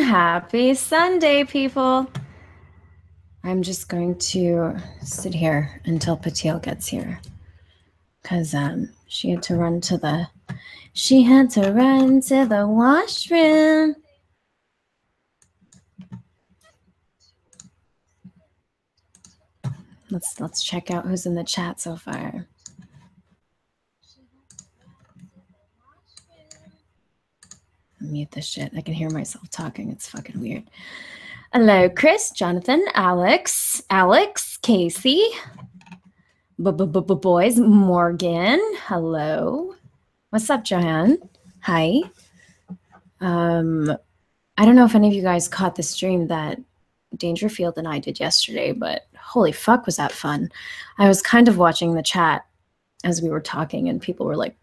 Happy Sunday, people. I'm just going to sit here until Patil gets here. Because she had to run to the washroom. Let's check out who's in the chat so far. Mute this shit. I can hear myself talking. It's fucking weird. Hello, Chris, Jonathan, Alex, Casey, boys, Morgan. Hello. What's up, Joanne? Hi. I don't know if any of you guys caught the stream that Dangerfield and I did yesterday, but holy fuck, was that fun. I was kind of watching the chat as we were talking, and people were like,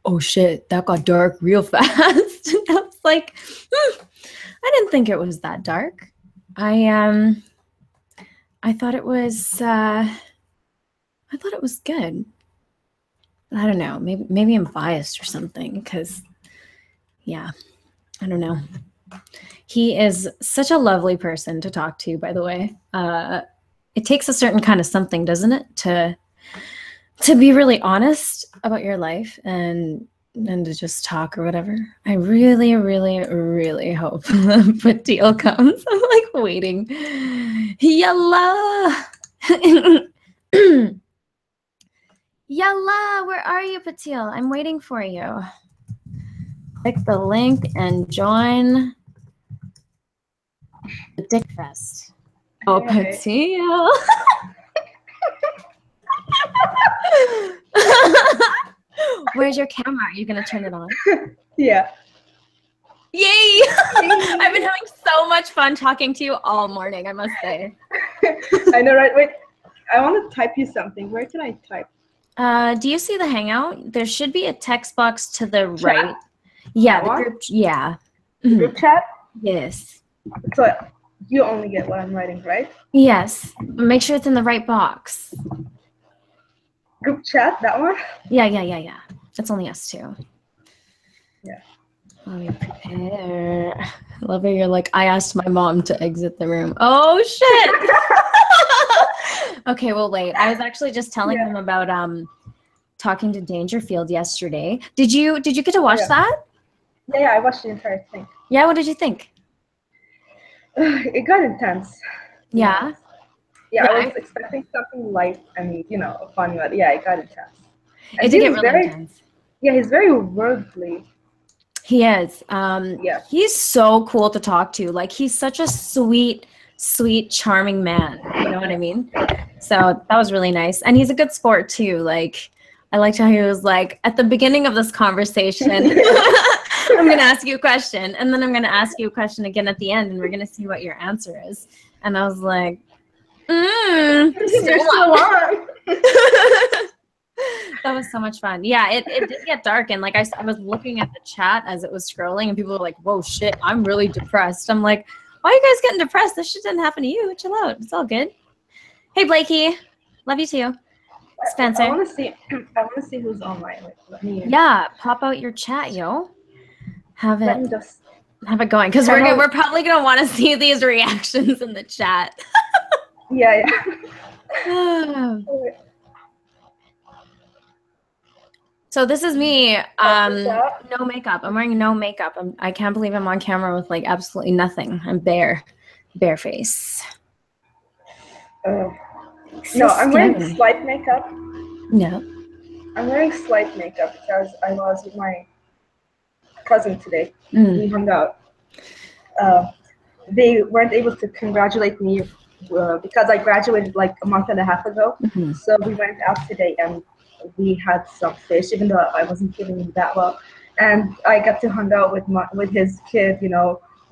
oh shit, that got dark real fast. And I was like, I didn't think it was that dark. I thought it was good. I don't know, maybe I'm biased or something, because yeah, I don't know. He is such a lovely person to talk to, by the way. It takes a certain kind of something, doesn't it, to be really honest about your life and to just talk or whatever. I really, really, really hope Patil comes. I'm like waiting. Yalla! Yalla, where are you, Patil? I'm waiting for you. Click the link and join the Dick Fest. Oh, Patil. Where's your camera? Are you going to turn it on? Yeah. Yay! I've been having so much fun talking to you all morning, I must say. I know, right? Wait, I want to type you something. Where can I type? Do you see the Hangout? There should be a text box to the Chat? right. Yeah, That the one? group. Yeah. Group chat? Yes. So you only get what I'm writing, right? Yes. Make sure it's in the right box. Group chat, that one? Yeah. It's only us two. Yeah. Let me prepare. I love it. You're like, I asked my mom to exit the room. Oh shit. Okay, well wait. I was actually just telling him about talking to Dangerfield yesterday. Did you get to watch that? Yeah, I watched the entire thing. Yeah, what did you think? It got intense. Yeah. Yeah, I was expecting something light and fun, but yeah, it got intense. And it did get really intense. Yeah, he's very worldly. He is. Yeah. He's so cool to talk to. Like, he's such a sweet, charming man. You know what I mean? So that was really nice. And he's a good sport too. Like, I liked how he was like, at the beginning of this conversation, I'm going to ask you a question. And then I'm going to ask you a question again at the end. And we're going to see what your answer is. And I was like, You're still on. That was so much fun. Yeah, it did get dark, and like I was looking at the chat as it was scrolling, and people were like, whoa, shit, I'm really depressed. I'm like, why are you guys getting depressed? This shit didn't happen to you. Chill out. It's all good. Hey, Blakey. Love you too. Spencer. I want to see who's online. Yeah, pop out your chat, yo. Have it going, because we're probably gonna want to see these reactions in the chat. Yeah. So this is me, no makeup. I'm wearing no makeup. I can't believe I'm on camera with like absolutely nothing. I'm bare face. No, I'm wearing slight makeup. No. I'm wearing slight makeup because I was with my cousin today. We hung out. They weren't able to congratulate me because I graduated like a month and a half ago. So we went out today and we had some fish, even though I wasn't feeling that well. And I got to hang out with his kid. We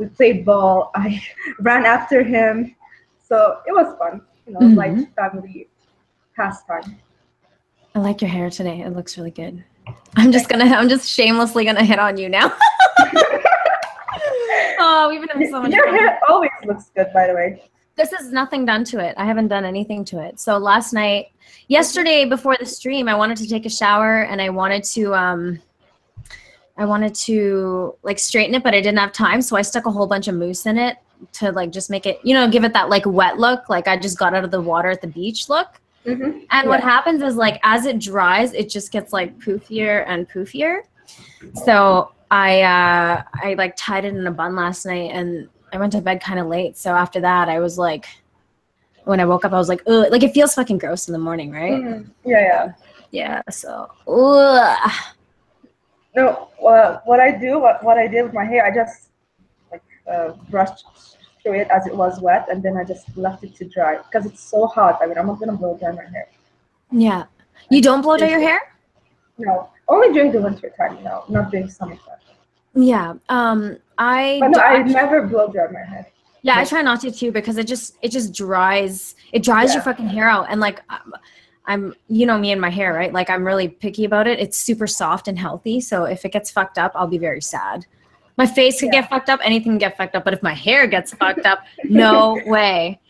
played ball. I ran after him, so it was fun. Like family pastime. I like your hair today. It looks really good. I'm just shamelessly gonna hit on you now. Oh, we've been having so much fun. Your hair always looks good, by the way. This is nothing done to it. I haven't done anything to it. So yesterday before the stream, I wanted to take a shower and I wanted to I wanted to like straighten it, but I didn't have time. So I stuck a whole bunch of mousse in it to like just make it, you know, give it that like wet look. Like I just got out of the water at the beach look. Mm-hmm. And what happens is like, as it dries, it just gets like poofier and poofier. So I like tied it in a bun last night and I went to bed kind of late. So after that, I was like, when I woke up, I was like, ugh, like it feels fucking gross in the morning, right? Mm-hmm. Yeah. Yeah. So, ugh. No, what I did with my hair, I just like brushed through it as it was wet, and then I just left it to dry because it's so hot. I mean, I'm not gonna blow dry my hair. Yeah. You don't blow dry your hair? No, only during the winter time. No, not during summertime. Yeah. I never blow dry my hair. Yeah, I try not to too because it just dries. It dries your fucking hair out, and like I'm you know me and my hair, right? Like I'm really picky about it. It's super soft and healthy, so if it gets fucked up, I'll be very sad. My face could get fucked up, anything can get fucked up, but if my hair gets fucked up, no way.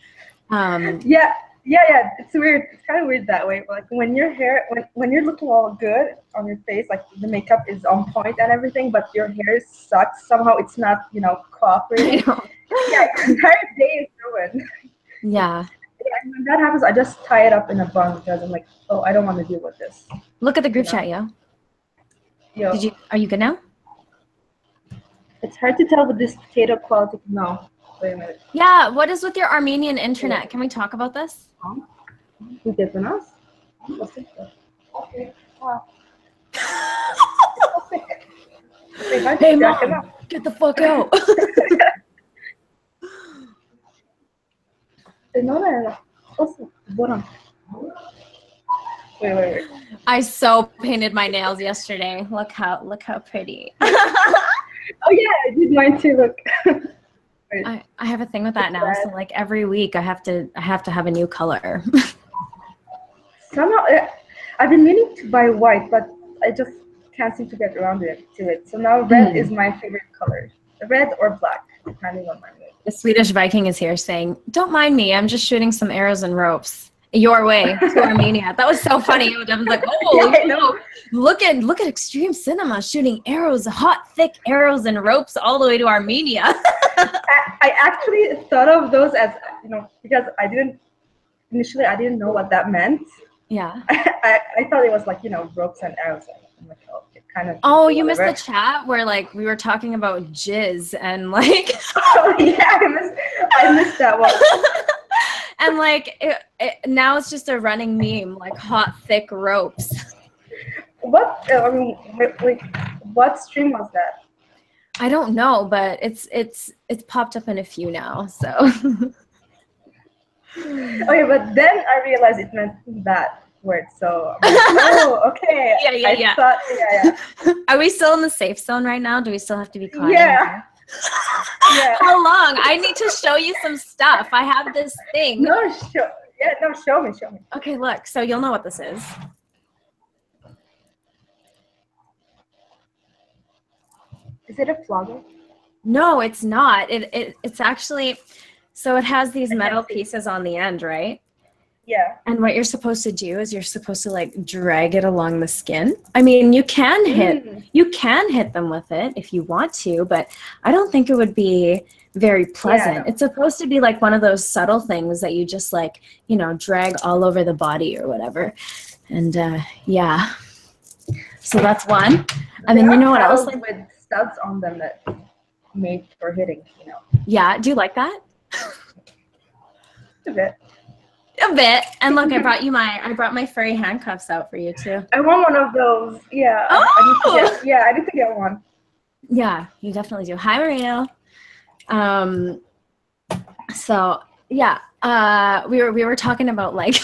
Yeah, it's weird. It's kind of weird that way. Like when your hair, when you're looking all good on your face, like the makeup is on point and everything, but your hair sucks. Somehow it's not, cooperating. Yeah, your entire day is ruined. Yeah. And when that happens, I just tie it up in a bun because I'm like, oh, I don't want to deal with this. Look at the group chat, yo. Are you good now? It's hard to tell with this potato quality. No, wait a minute. Yeah, what is with your Armenian internet? Can we talk about this? Who gets on us? Okay. Wow. Hey, Mom, get the fuck out. Wait. I so painted my nails yesterday. Look how pretty. Oh yeah, I did mine too. Look. I have a thing with that now. So like every week I have to have a new color. Somehow I've been meaning to buy white, but I just can't seem to get around to it. So now red is my favorite color. Red or black, depending on my mood. The Swedish Viking is here saying, "Don't mind me. I'm just shooting some arrows and ropes your way to Armenia." That was so funny. I was like, "Oh, yeah, no. Look at Extreme Cinema shooting arrows, hot, thick arrows and ropes all the way to Armenia." I actually thought of those as, because I didn't know what that meant. Yeah. I thought it was like, ropes and arrows. I'm like, oh, it kind of. Oh, you missed the chat where like we were talking about jizz and like. Oh yeah, I missed that one. And like now it's just a running meme, like hot thick ropes. What stream was that? I don't know, but it's popped up in a few now. So. Okay, but then I realized it meant that word. So I'm like, oh, okay. Yeah. Are we still in the safe zone right now? Do we still have to be quiet? Yeah. Yeah. How long? I need to show you some stuff. I have this thing. Show me. Okay, look. So you'll know what this is. Is it a flogger? No, it's not. It's actually, so it has these metal pieces on the end, right? Yeah. And what you're supposed to do is you're supposed to like drag it along the skin. I mean, you can hit them with it if you want to, but I don't think it would be very pleasant. Yeah. It's supposed to be like one of those subtle things that you just like, drag all over the body or whatever. And yeah. So that's one. And then you know what else? Like with studs on them that made for hitting, Yeah. Do you like that? A bit. And look, I brought my furry handcuffs out for you too. I want one of those. Yeah. Oh! I need to get one. Yeah, you definitely do. Hi, Marino. So yeah, we were talking about like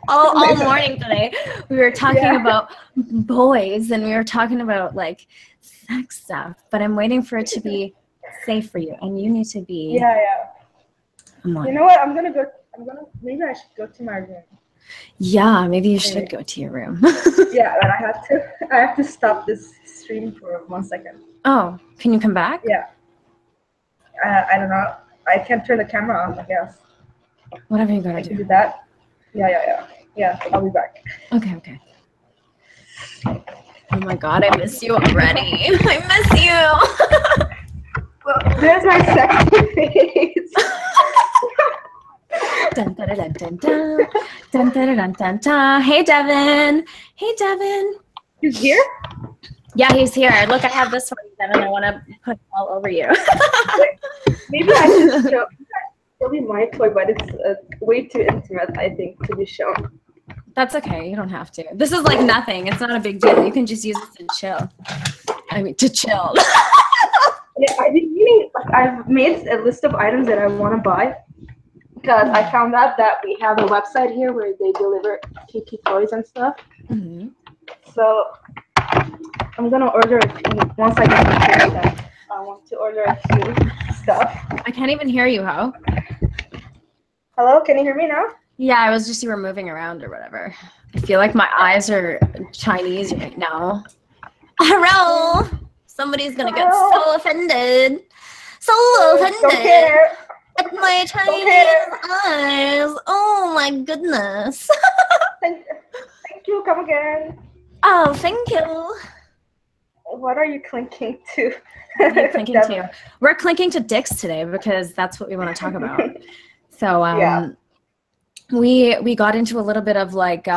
all morning today. We were talking about boys and we were talking about like sex stuff, but I'm waiting for it to be safe for you, and you need to be. Yeah. You know what? Maybe I should go to my room. Yeah, maybe you should go to your room. Yeah, but I have to stop this stream for 1 second. Oh, can you come back? Yeah. I don't know. I can't turn the camera on, I guess. Whatever you gotta do. I can do that. Yeah. Yeah, I'll be back. Okay. Oh my God, I miss you already. I miss you. Well, there's my second face. Dun, dun, dun, dun, dun. Dun, dun, dun, dun, dun. Hey, Devin. Hey, Devin. He's here? Yeah, he's here. Look, I have this for you, Devin. I want to put it all over you. Maybe I should show me my toy, but it's way too intimate, I think, to be shown. That's okay. You don't have to. This is like nothing. It's not a big deal. You can just use it to chill. I mean, to chill. Yeah, I've been meaning, I've made a list of items that I want to buy because I found out that we have a website here where they deliver Kiki toys and stuff. Mm-hmm. So I'm gonna order a few once I get the that I want to order a few stuff. I can't even hear you, Ho. Hello, can you hear me now? Yeah, I was just, you were moving around or whatever. I feel like my eyes are Chinese right now. Hello. Somebody's gonna get so offended. So offended. Don't care. At my Chinese eyes. Oh my goodness. Thank you. Come again. Oh, thank you. What are you clinking to? What are you clinking to? We're clinking to dicks today because that's what we want to talk about. So yeah. we got into a little bit of like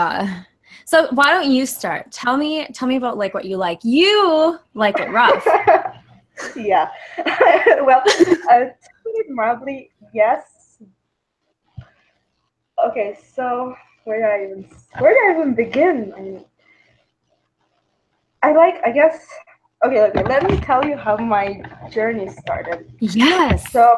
so why don't you start? Tell me about like what you like. You like it rough. Yeah. Well, to put it mildly, yes. Okay, so where did I even begin? I guess. Okay, let me tell you how my journey started. Yes. So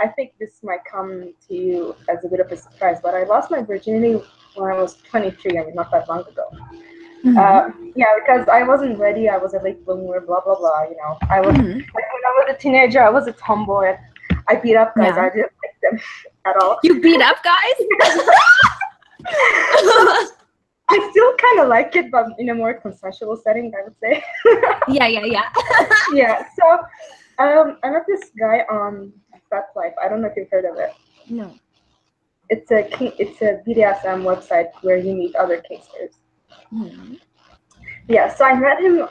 I think this might come to you as a bit of a surprise, but I lost my virginity when I was 23. I mean, not that long ago. Mm-hmm. Yeah, because I wasn't ready. I was a late bloomer, blah, blah, blah. You know, I was, like, when I was a teenager, I was a tomboy. I beat up guys. Yeah. I didn't like them at all. You beat up guys? I still kind of like it, but in a more consensual setting, I would say. Yeah. Yeah, so I met this guy on Fat Life. I don't know if you've heard of it. No. It's a BDSM website where you meet other kinksters. Mm-hmm. Yeah, so I met him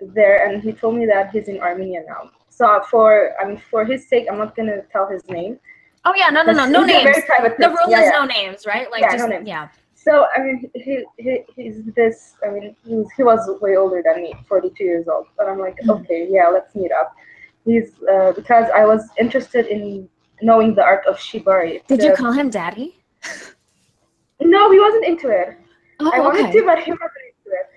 there, and he told me that he's in Armenia now. So for his sake, I'm not gonna tell his name. Oh yeah, no names. Very private the rule is no names, right? Like no names. Yeah. So I mean, he's this. I mean, he was way older than me, 42 years old. But I'm like, okay, yeah, let's meet up. He's because I was interested in knowing the art of shibari. Did you call him daddy? No, he wasn't into it. Oh, I wanted to, but he wasn't into it.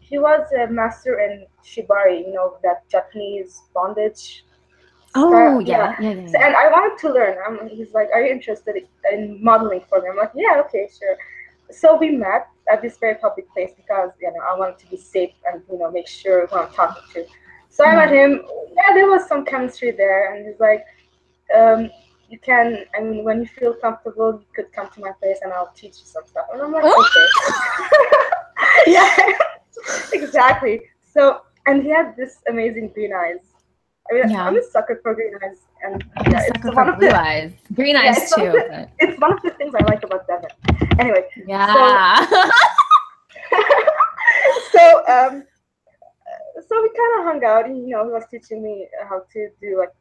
He was a master in shibari, you know, that Japanese bondage. Oh, yeah. So, and I wanted to learn. He's like, are you interested in modeling for me? I'm like, yeah, okay, sure. So we met at this very public place because, you know, I wanted to be safe and, you know, make sure who I'm talking to. So I met him. Yeah, there was some chemistry there. And he's like, you can, I mean, when you feel comfortable, you could come to my place and I'll teach you some stuff. And I'm like, okay. Yeah, exactly. So, and he had this amazing green eyes. I mean, I'm a sucker for green eyes. And yeah, it's one of the eyes. Green eyes too. It's one of the things I like about Devin. Anyway. Yeah. So we kind of hung out, and, you know, he was teaching me how to do like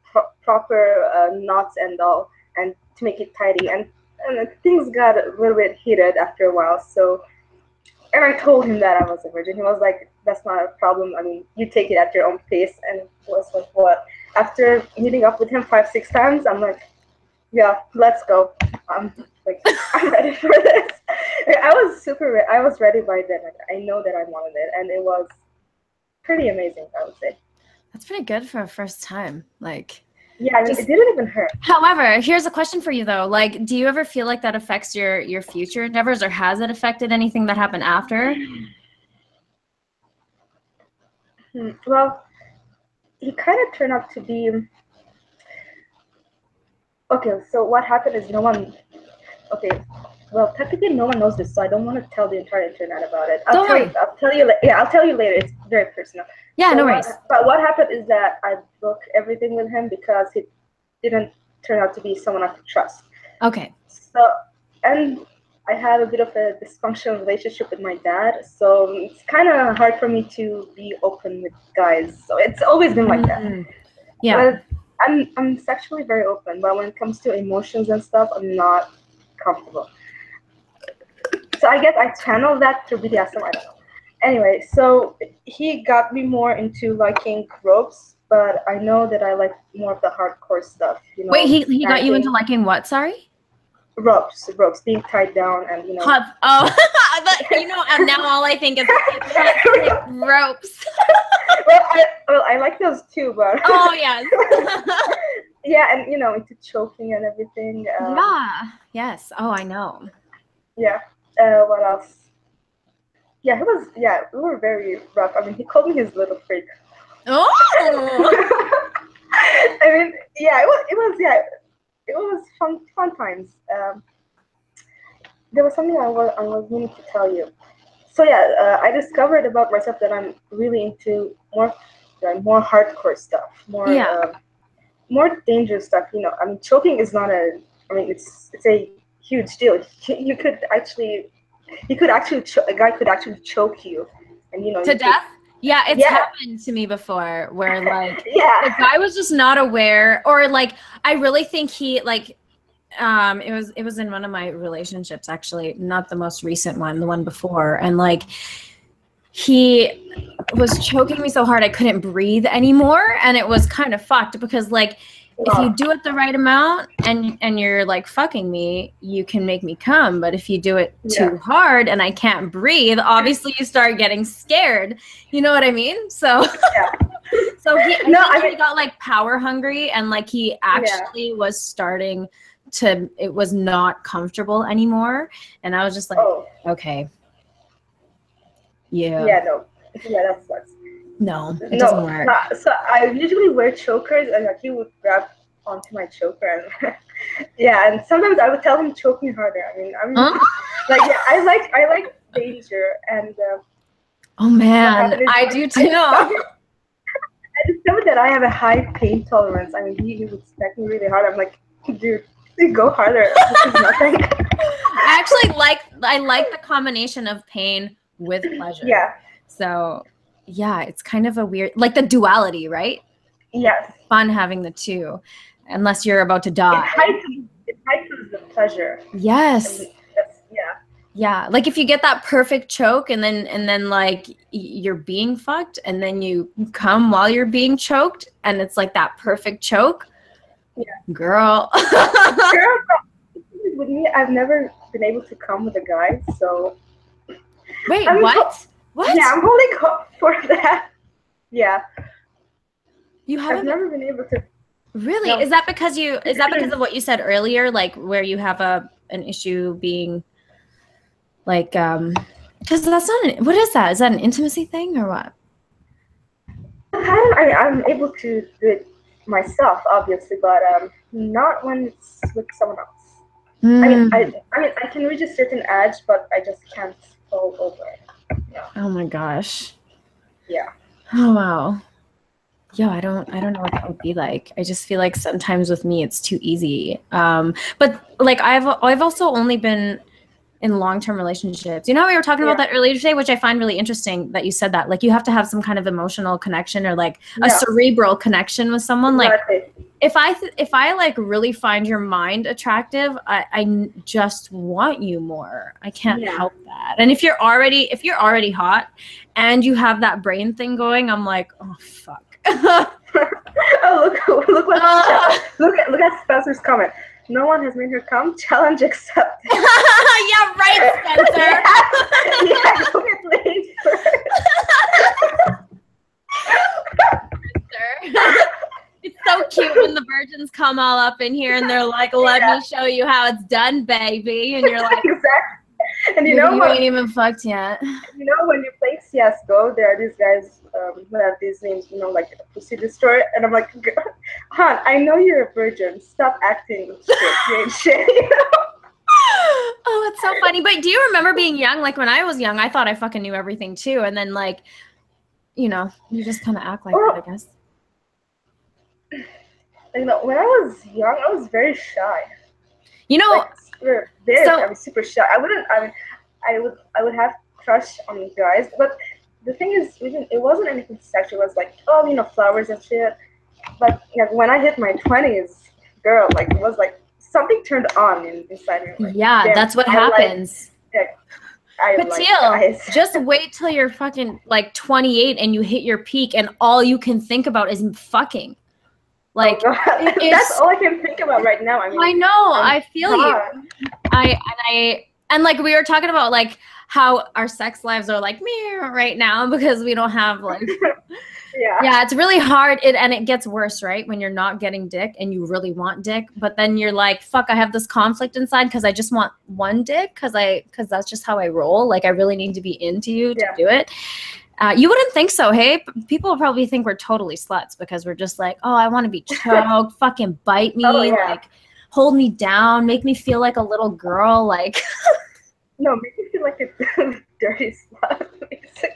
proper knots and all, and to make it tidy. And things got a little bit heated after a while. So, and I told him that I was a virgin. He was like, "That's not a problem. I mean, you take it at your own pace." And it was like, what? After meeting up with him 5-6 times, I'm like, "Yeah, let's go." I'm ready for this. I was ready by then. Like, I know that I wanted it, and it was pretty amazing, I would say. That's pretty good for a first time. Like, yeah, I mean, it didn't even hurt. However, here's a question for you though. Like, do you ever feel like that affects your future endeavors, or has it affected anything that happened after? Well, he kind of turned out to be. Okay, so what happened is no one. Okay, well, technically no one knows this, so I don't want to tell the entire internet about it. I'll tell you later. It's very personal. Yeah, so no worries. But what happened is that I broke everything with him because he didn't turn out to be someone I could trust. Okay. So, and I have a bit of a dysfunctional relationship with my dad, so it's kind of hard for me to be open with guys. So it's always been like that. Yeah. But I'm sexually very open, but when it comes to emotions and stuff, I'm not comfortable. So I guess I channel that through BDSM. I don't know. Anyway, so he got me more into liking ropes, but I know that I like more of the hardcore stuff. You know, Wait, he got you into spanking, liking what? Sorry. ropes being tied down, and you know. Oh, you know, and now all I think is ropes. well, I like those too, but. Oh yes. Yeah, and you know, into choking and everything. Yeah. Yes. Oh, I know. Yeah. What else? Yeah, he was. Yeah, we were very rough. I mean, he called me his little freak. Oh. I mean, yeah, it was fun times. There was something I was meaning to tell you. So yeah, I discovered about myself that I'm really into more hardcore stuff, more dangerous stuff. You know, I mean, choking is not a. I mean, it's a huge deal. You could actually, a guy could actually choke you, and you know, to death. Yeah, it's happened to me before where like the guy was just not aware, or like I really think he like it was in one of my relationships, actually, not the most recent one, the one before, and like he was choking me so hard I couldn't breathe anymore, and it was kind of fucked because like if you do it the right amount and you're like fucking me, you can make me come. But if you do it too hard and I can't breathe, obviously you start getting scared. You know what I mean? So so I think he got like power hungry, and like he actually was starting to, it was not comfortable anymore. And I was just like, okay. Yeah. Yeah, no. Yeah, that sucks. No, it doesn't work. So I usually wear chokers, and like he would grab onto my choker, and yeah, and sometimes I would tell him choke me harder. I mean, like I like danger, and oh man, I do too. I discovered that I have a high pain tolerance. I mean, he would smack me really hard. I'm like, dude, go harder. This is nothing. I like the combination of pain with pleasure. Yeah. So yeah, it's kind of a weird, like the duality, right? Yes. It's fun having the two, unless you're about to die. It heightens the pleasure. Yes. Yeah. Yeah, like if you get that perfect choke, and then like you're being fucked, and then you come while you're being choked, and it's like that perfect choke. Yeah. Girl. With me, I've never been able to come with a guy, so. Wait, what? What? Yeah, I'm holding hope for that. Yeah. You haven't? I've never been able to. Really? No. Is that because of what you said earlier, like where you have an issue being like because that's not what is that? Is that an intimacy thing or what? I'm able to do it myself, obviously, but not when it's with someone else. I mean, I can reach a certain edge, but I just can't fall over. Yeah. Oh my gosh. Yeah. Oh wow. Yeah, I don't know what that would be like. I just feel like sometimes with me it's too easy. But like I've also only been in long-term relationships. You know, we were talking about that earlier today, which I find really interesting that you said that. Like you have to have some kind of emotional connection or like a cerebral connection with someone. Exactly. Like if I like really find your mind attractive, I just want you more. I can't help that. And if you're already hot and you have that brain thing going, I'm like, oh fuck. Oh look at Spencer's comment. No one has made her come. Challenge accepted. Yeah, right, Spencer. Yeah, go get laid It's so cute when the virgins come all up in here and they're like, "Let me show you how it's done, baby," and you're like, exactly. And you know you ain't even fucked yet. You know, when you play CS:GO, there are these guys who have these names, you know, like Pussy Destroyer, and I'm like, hon, I know you're a virgin. Stop acting shit. You ain't shit. You know? Oh, it's so funny. But do you remember being young? Like when I was young, I thought I fucking knew everything too, and then like, you know, you just kind of act like that, I guess. You know, when I was young, I was very shy. You know, were big. So I was super shy. I wouldn't. I would have crush on guys, but the thing is, it wasn't anything sexual. It was like, oh, flowers and shit. But when I hit my 20s, girl, like it was like something turned on inside me. Like, yeah, damn, that's what happens. I But like Teal, guys. just wait till you're fucking like 28 and you hit your peak and all you can think about is fucking. Like, oh God. That's all I can think about right now. I mean, I know, I feel you. And like we were talking about like how our sex lives are like me right now because we don't have like yeah, it's really hard and it gets worse, right? When you're not getting dick and you really want dick, but then you're like, fuck, I have this conflict inside because I just want one dick because that's just how I roll. Like I really need to be into you to do it. You wouldn't think so, hey? People will probably think we're totally sluts because we're just like, oh, I want to be choked, fucking bite me, like hold me down, make me feel like a little girl, like. No, make me feel like a dirty slut, basically.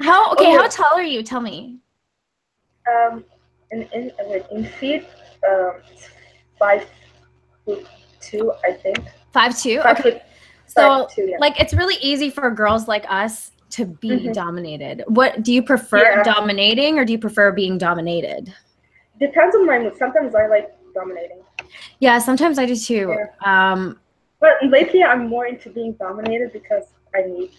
How tall are you? Tell me. In feet, 5'2", I think. 5'2"? Okay. So, like, it's really easy for girls like us to be dominated. What do you prefer, dominating, or do you prefer being dominated? Depends on my mood. Sometimes I like dominating. Yeah, sometimes I do too. Yeah. But lately, I'm more into being dominated because I need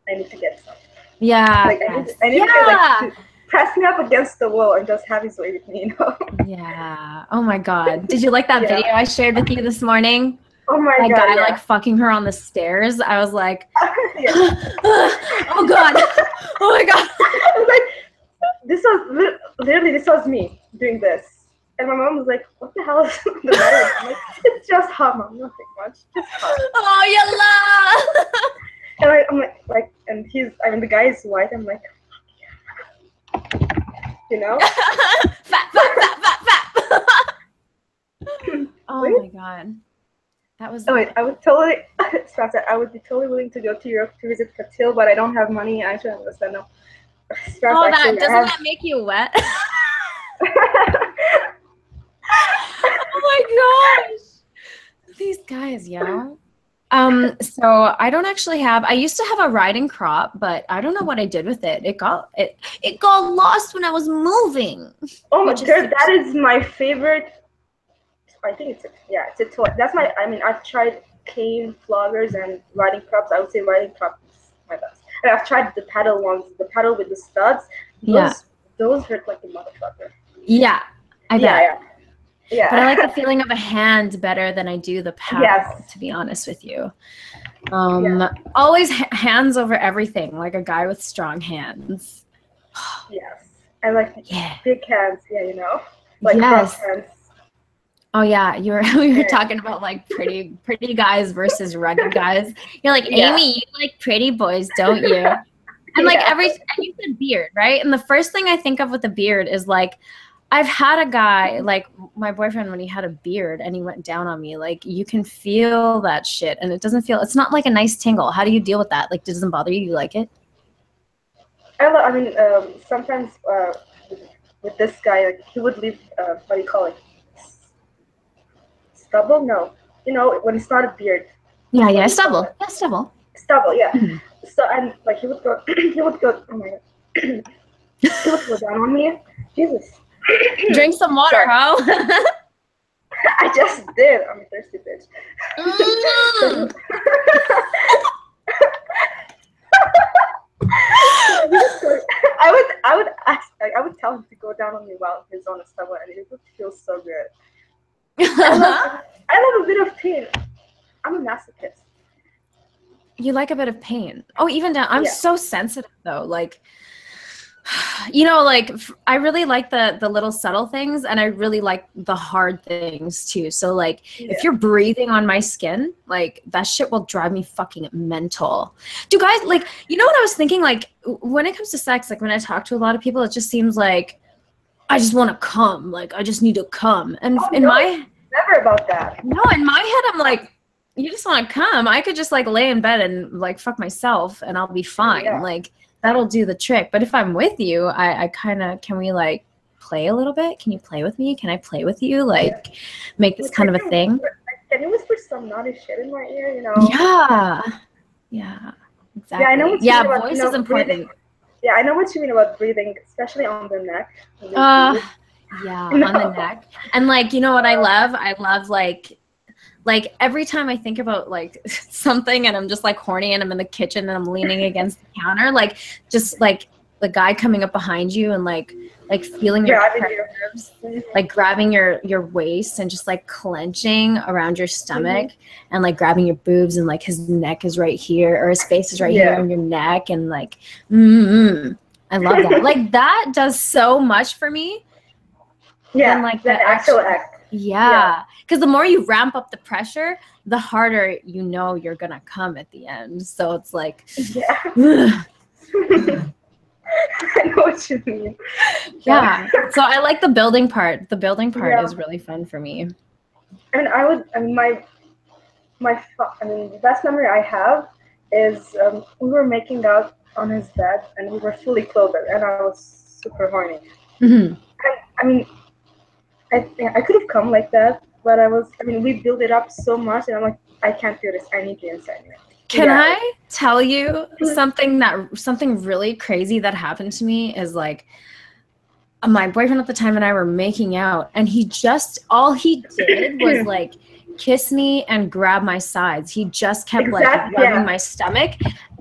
to get some. Yeah. Like I need to get like press me up against the wall and just have his way with me, Yeah. Oh my God. Did you like that video I shared with you this morning? Oh my God. Guy like fucking her on the stairs. I was like, oh God. Oh my God. I was like, this was me doing this. And my mom was like, what the hell is the matter? I'm like, it's just hot, Mom. Nothing much. Just hot. Oh, Yalla! And I'm like, and the guy is white. I'm like, fat. Oh my God. That was. Oh wait, I would totally. I would be totally willing to go to Europe to visit Katil, but I don't have money. I should understand. No. Doesn't that make you wet? Oh my gosh. These guys, So I don't actually have, I used to have a riding crop, but I don't know what I did with it. It got lost when I was moving. Oh my God, that is my favorite. I think it's a toy. That's I've tried cane floggers and riding crops. I would say riding crop is my best. And I've tried the paddle ones, the paddle with the studs. Those hurt like a motherfucker. Yeah, I bet. Yeah. But I like the feeling of a hand better than I do the paddle, to be honest with you. Always hands over everything, like a guy with strong hands. Yes. I like big hands, like cross hands. Oh yeah, we were talking about like pretty guys versus rugged guys. You're like, Amy, you like pretty boys, don't you? And like and you said beard, right? And the first thing I think of with a beard is like, I've had a guy, like my boyfriend, when he had a beard and he went down on me, like you can feel that shit and it's not like a nice tingle. How do you deal with that? Like, it doesn't bother you? You like it? Sometimes with this guy, like, he would leave, what do you call it? Stubble? No. When it's not a beard. Yeah, stubble. Yeah, stubble. Stubble, yeah. Mm-hmm. So, and like he would go, oh my God. He would go down on me. Jesus. Drink some water, huh? I just did. I'm a thirsty bitch. I would tell him to go down on me while he's on a stubble, and it would feel so good. I love a bit of pain. I'm a masochist. You like a bit of pain? Oh, even down. I'm so sensitive though. Like, like I really like the little subtle things, and I really like the hard things too. So like, if you're breathing on my skin, like that shit will drive me fucking mental. Do guys like? What I was thinking? Like, when it comes to sex, like when I talk to a lot of people, it just seems like I just want to come. Like I just need to come. And never about that. No, in my head, I'm like, you just want to come. I could just like lay in bed and like fuck myself, and I'll be fine. Yeah. Like. That'll do the trick. But if I'm with you, I kind of, can we like play a little bit? Can you play with me? Can I play with you? Like make this kind of a thing? can you whisper some naughty shit in my ear, you know? Yeah, exactly. Yeah, I know what you mean about, voice is important. breathing. Yeah, I know what you mean about breathing, especially on the neck. Yeah, on the neck. And like, you know what I love? I love like every time I think about like something and I'm just like horny and I'm in the kitchen and I'm leaning against the counter, like just like the guy coming up behind you and like feeling your curves, like grabbing your waist and just like clenching around your stomach and like grabbing your boobs and like his neck is right here or his face is right here on your neck and like I love that. Like that does so much for me. Yeah, than like the actual act. Yeah, because the more you ramp up the pressure, the harder you know you're gonna come at the end. So it's like, I know what you mean. Yeah. So I like the building part. The building part is really fun for me. And the best memory I have is we were making out on his bed and we were fully clothed and I was super horny. And I mean, I could have come like that, but we built it up so much and I'm like, I can't do this. I need you inside me. Can I tell you something really crazy that happened to me is like my boyfriend at the time and I were making out and all he did was like kiss me and grab my sides. He just kept like rubbing my stomach.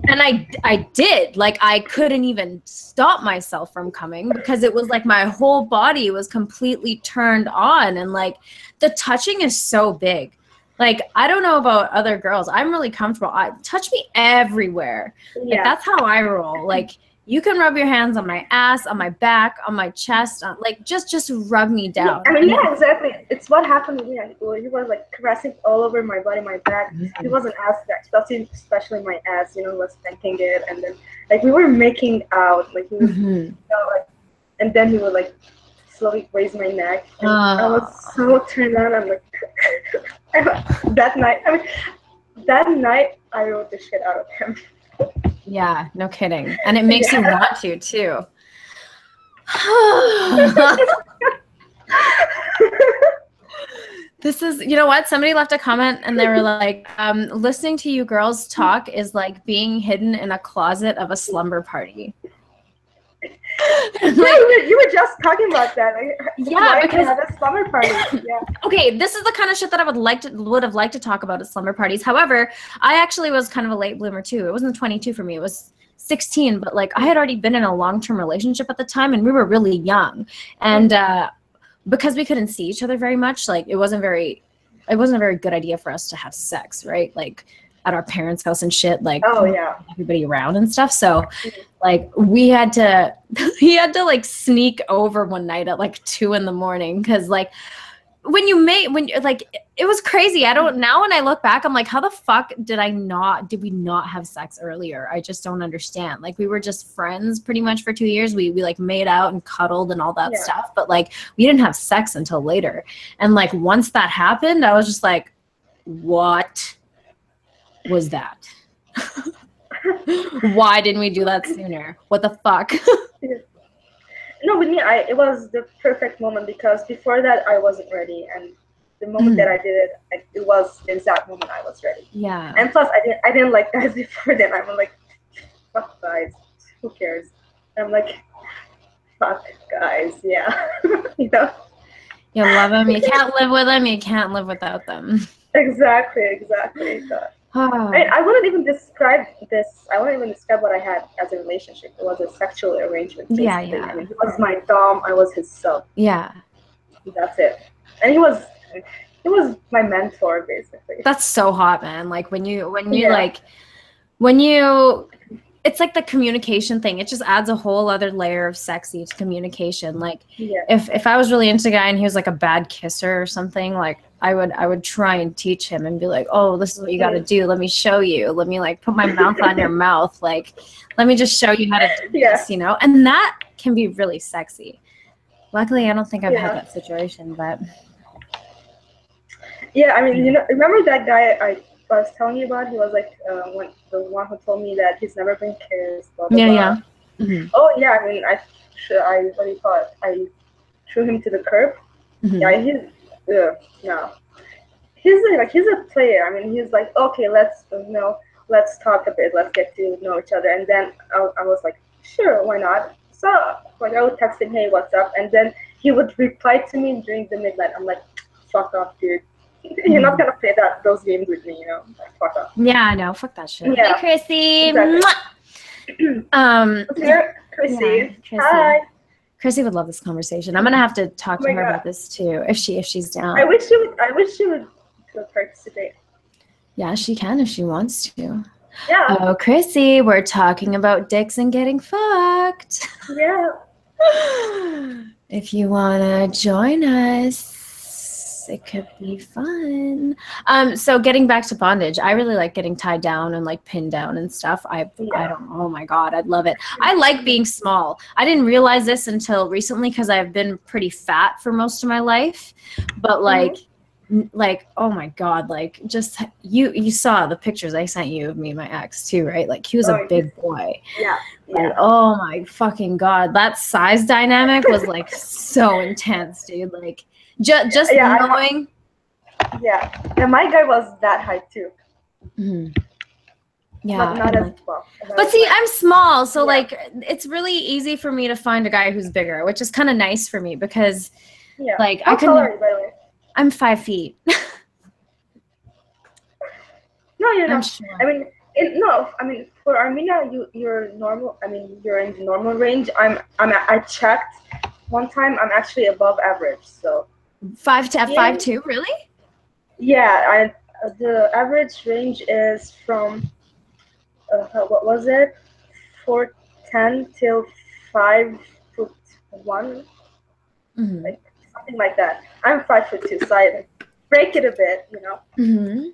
And I did, like, I couldn't even stop myself from coming because it was like my whole body was completely turned on. And like the touching is so big. Like, I don't know about other girls. I'm really comfortable. Touch me everywhere. Like, that's how I roll. Like, you can rub your hands on my ass, on my back, on my chest, like just rub me down. Exactly. It's what happened to me. He was like caressing all over my body, my back. He wasn't ass back, especially my ass. You know, was spanking it, and then like we were making out, like he was, and then he would like slowly raise my neck. And I was so turned on. I'm like, that night I wrote the shit out of him. Yeah, no kidding. And it makes you want to too. This is, you know what? Somebody left a comment and they were like, listening to you girls talk is like being hidden in a closet of a slumber party. Like, you were just talking about that. Like, because have a slumber party. Okay, this is the kind of shit that I would have liked to talk about at slumber parties. However, I actually was kind of a late bloomer too. It wasn't 22 for me. It was 16, but like I had already been in a long-term relationship at the time and we were really young. And because we couldn't see each other very much, like it wasn't a very good idea for us to have sex, right? Like at our parents' house and shit, like everybody around and stuff. So like he had to like sneak over one night at like 2 a.m. because like it was crazy. Now when I look back, I'm like, how the fuck did we not have sex earlier? I just don't understand. Like we were just friends pretty much for 2 years. We like made out and cuddled and all that stuff, but like we didn't have sex until later. And like once that happened, I was just like, what was that? Why didn't we do that sooner? What the fuck? No, with me, it was the perfect moment because before that I wasn't ready, and the moment that I did it, it was the exact moment I was ready. Yeah. And plus, I didn't like guys before then. I'm like, fuck guys, who cares? And I'm like, fuck guys, yeah, you know. You love them. You can't live with them. You can't live without them. Exactly. I wouldn't even describe this. I wouldn't even describe what I had as a relationship. It was a sexual arrangement. Basically. Yeah. I mean, he was my dom. I was his sub. Yeah. That's it. And he was my mentor, basically. That's so hot, man. Like when you it's like the communication thing. It just adds a whole other layer of sexy to communication. Like if I was really into a guy and he was like a bad kisser or something, like I would try and teach him and be like, oh, this is what you got to do. Let me show you. Let me like put my mouth on your mouth. Like, let me just show you how to do this, you know? And that can be really sexy. Luckily, I don't think I've had that situation, but. Yeah, I mean, you know, remember that guy I was telling you about? He was like the one who told me that he's never been kissed. Blah, blah, blah. Yeah. Mm-hmm. Oh yeah, I mean, what do you call it? I threw him to the curb. Yeah, no. he's a player. I mean, he's like, okay, let's talk a bit, let's get to know each other. And then I was like, sure, why not? So like I would text him, hey, what's up? And then he would reply to me during the midnight. I'm like, fuck off, dude. You're not gonna play those games with me, Like, fuck off. Yeah, I know. Fuck that shit. Yeah. Hey, Chrissy. Exactly. Chrissy. Yeah, Chrissy. Hi. Chrissy would love this conversation. I'm gonna have to talk to her about this too, if she's down. I wish she would participate. Yeah, she can if she wants to. Yeah. Oh, Chrissy, we're talking about dicks and getting fucked. Yeah. If you wanna join us, it could be fun. So getting back to bondage, I really like getting tied down and like pinned down and stuff. I don't, oh my God, I'd love it. I like being small. I didn't realize this until recently because I've been pretty fat for most of my life, but like oh my God, like just you saw the pictures I sent you of me and my ex too, right? Like he was a big boy. Yeah. Like, oh my fucking God, that size dynamic was like so intense, dude. Like just knowing. Yeah, my guy was that height too. Mm-hmm. Yeah, not as well. But see, I'm small, so like it's really easy for me to find a guy who's bigger, which is kind of nice for me because like How tall are you, by the way? I'm 5 feet. No, you're not. Sure. I mean, for Armenia, you're normal. I mean, you're in the normal range. I checked one time. I'm actually above average. So 5'2", really? Yeah, the average range is from what was it? 4'10" till 5'1", like something like that. I'm 5'2", so I break it a bit, Mm-hmm.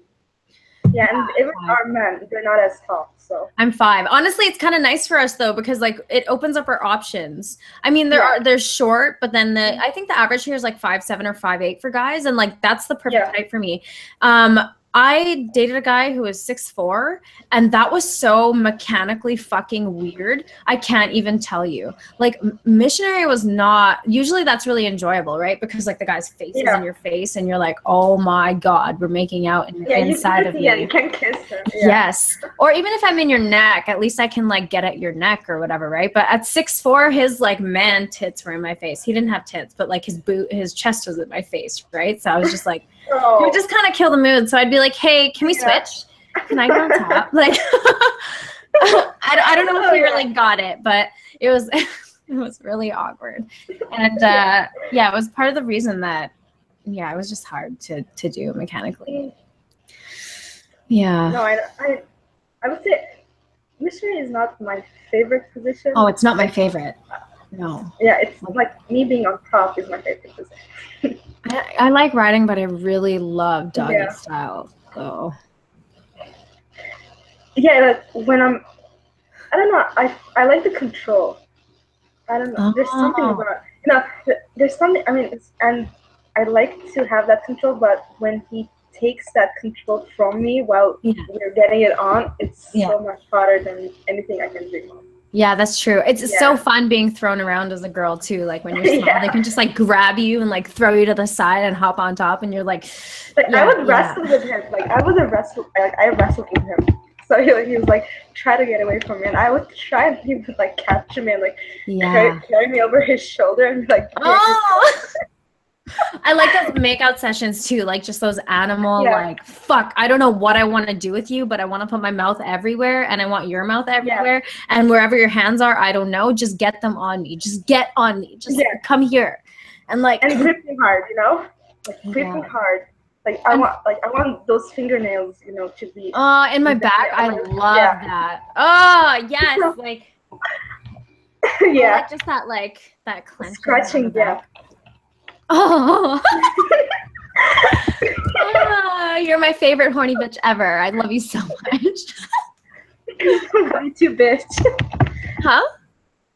Yeah, and even our men, they're not as tall. So I'm 5. Honestly, it's kind of nice for us though because like it opens up our options. I mean, they're short, but then I think the average here is like 5'7" or 5'8" for guys, and like that's the perfect height for me. I dated a guy who was 6'4", and that was so mechanically fucking weird. I can't even tell you. Like missionary was not, usually that's really enjoyable, right? Because like the guy's face is in your face and you're like, oh my God, we're making out and you're inside of me. Yeah, you can kiss her. Yeah. Yes. Or even if I'm in your neck, at least I can like get at your neck or whatever, right? But at 6'4", his like man tits were in my face. He didn't have tits, but like his chest was in my face, right? So I was just like, it would just kind of kill the mood. So I'd be like, hey, can we switch? Can I go on top? Like, I don't know if he really got it, but it was really awkward. And it was part of the reason that, it was just hard to do mechanically. Yeah. No, I would say missionary is not my favorite position. Oh, it's not my favorite. No. Yeah, it's like me being on top is my favorite position. I like riding, but I really love doggy style. So. Yeah, like when I don't know, I like the control. I don't know. There's something about there's something. I mean, and I like to have that control, but when he takes that control from me while we're getting it on, it's so much harder than anything I can do. Yeah, that's true. It's so fun being thrown around as a girl too. Like when you're small, they can just like grab you and like throw you to the side and hop on top, and you're like. Like I would wrestle with him. Like I wrestled with him. So he was like try to get away from me, and I would try, and he would like catch me and like carry me over his shoulder and be like. Oh. I like those makeout sessions too, like just those animal like fuck, I don't know what I want to do with you, but I want to put my mouth everywhere and I want your mouth everywhere and wherever your hands are, I don't know, just get them on me, just get on me, just come here and like grip me hard, like grip me hard. Like I want those fingernails, to be. Oh, in my back, I love that. Oh yes, like like just that clenching scratching, Oh. You're my favorite horny bitch ever. I love you so much. Love you too, bitch. Huh?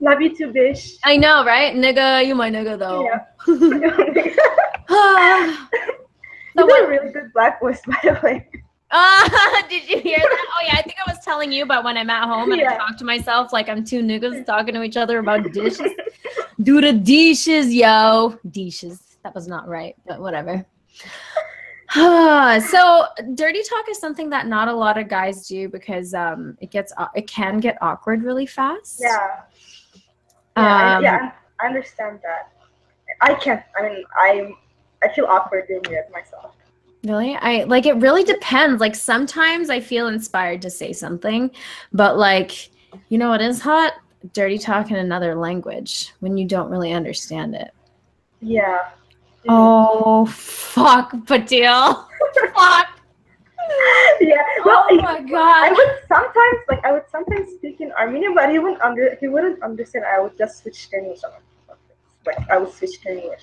Love you too, bitch. I know, right? Nigga, you my nigga though. Yeah. So you did a really good black voice, by the way. Did you hear that? Oh yeah, I think I was telling you about when I'm at home and I talk to myself like I'm two niggas talking to each other about dishes. Do the dishes, yo. Dishes. That was not right, but whatever. So dirty talk is something that not a lot of guys do because it can get awkward really fast. Yeah. I understand that. I can't. I mean, I feel awkward doing it myself. Really? It really depends. Like sometimes I feel inspired to say something, but like, you know what is hot? Dirty talk in another language when you don't really understand it. Yeah. Oh, fuck, Patil. Fuck. Yeah. Well, oh my god. I would sometimes speak in Armenian, but he wouldn't understand. I would just switch to English. Like I would switch to English.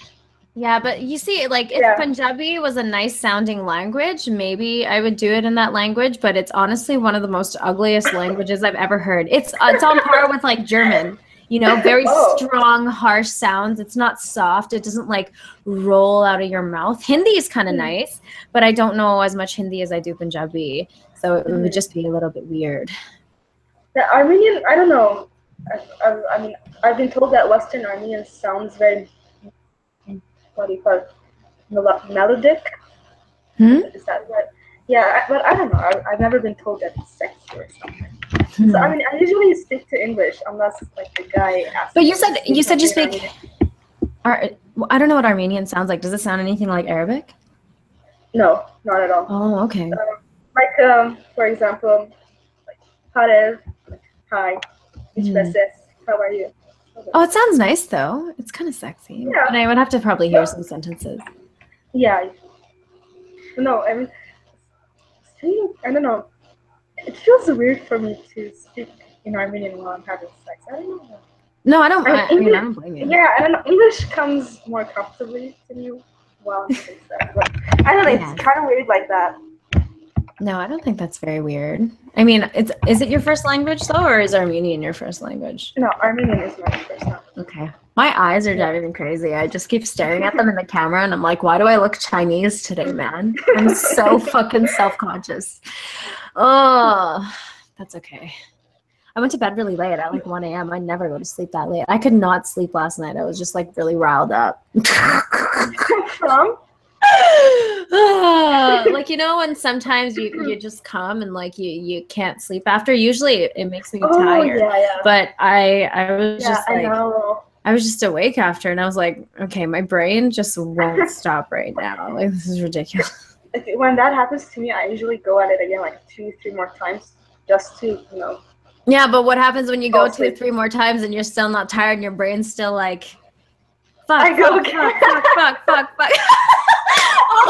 Yeah, but you see, like if Punjabi was a nice sounding language, maybe I would do it in that language, but it's honestly one of the most ugliest languages I've ever heard. It's on par with like German, you know, very strong, harsh sounds. It's not soft. It doesn't like roll out of your mouth. Hindi is kind of nice, but I don't know as much Hindi as I do Punjabi, so it would just be a little bit weird. The Armenian, I don't know. I mean, I've been told that Western Armenian sounds very, what do you call it, melodic? Is that right? Yeah, but I don't know. I've never been told that it's sexy or something. So I mean, I usually stick to English unless like the guy asks. But you said you speak. I don't know what Armenian sounds like. Does it sound anything like Arabic? No, not at all. Oh, okay. For example, like Parev, hi, how are you? Oh, it sounds nice though. It's kind of sexy. Yeah. But I would have to probably hear some sentences. Yeah. No, I mean, I don't know. It feels weird for me to speak in Armenian while I'm having sex. I don't know. No, I don't. I don't blame you. Yeah, I don't know. English comes more comfortably to me while I'm having sex. But I don't know. Yeah. It's kind of weird like that. No, I don't think that's very weird. I mean, is it your first language though, or is Armenian your first language? No, Armenian is my first language. Okay. My eyes are driving me crazy. I just keep staring at them in the camera, and I'm like, why do I look Chinese today, man? I'm so fucking self-conscious. Oh, that's okay. I went to bed really late at like 1 a.m. I never go to sleep that late. I could not sleep last night. I was just like really riled up. From? Like, you know, when sometimes you just come and like you can't sleep after. Usually it makes me tired. Yeah. But I was just like I was just awake after, and I was like, okay, my brain just won't stop right now. Like, this is ridiculous. When that happens to me, I usually go at it again like 2-3 more times just to, you know. Yeah, but what happens when you go 2-3 more times and you're still not tired and your brain's still like, fuck. Oh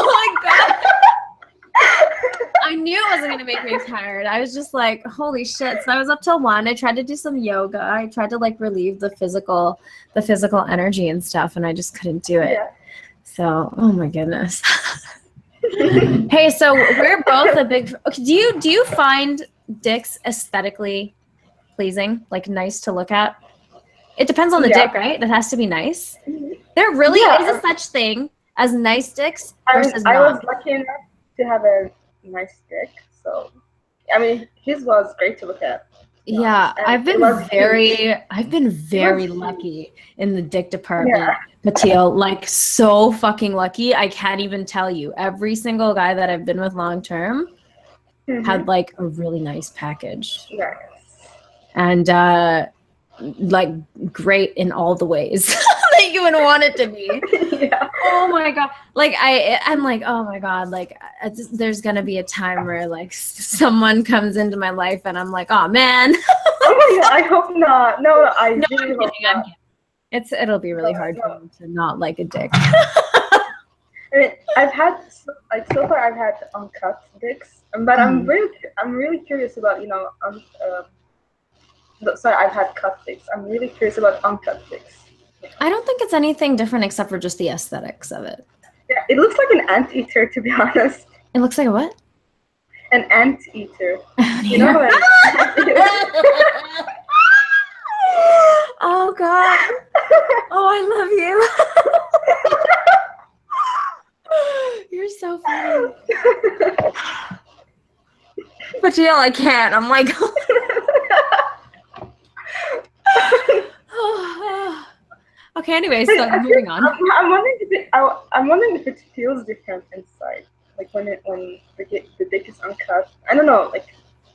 my god. I knew it wasn't gonna make me tired. I was just like, holy shit. So I was up till 1. I tried to do some yoga. I tried to like relieve the physical energy and stuff, and I just couldn't do it. Yeah. So, oh my goodness. Hey, so we're both a big. Okay, do you find dicks aesthetically pleasing, like nice to look at? It depends on the dick, right? It has to be nice. There really is a such thing as nice dicks versus not. I was lucky enough to have a nice dick, so I mean, his was great to look at. Yeah, I've been very lucky in the dick department. Patil, like so fucking lucky. I can't even tell you. Every single guy that I've been with long term had like a really nice package. Yes. And like great in all the ways that you would want it to be. Yeah. Oh my god. Like I'm like, oh my god, like there's gonna be a time where like someone comes into my life and I'm like, oh man. Oh my god, I hope not. No, I really hope not. It'll be really hard for me to not like a dick. I mean, I've had so far I've had uncut dicks, but I'm really curious about, you know, sorry, I've had cut dicks. I'm really curious about uncut dicks. I don't think it's anything different except for just the aesthetics of it. Yeah, it looks like an anteater, to be honest. It looks like a what? An anteater. You know what? Oh god. Oh, I love you. You're so funny. But you know, I can't. I'm like. Okay. Anyway, so moving on. I'm wondering if it feels different inside. Like like when the dick is uncut. I don't know. Like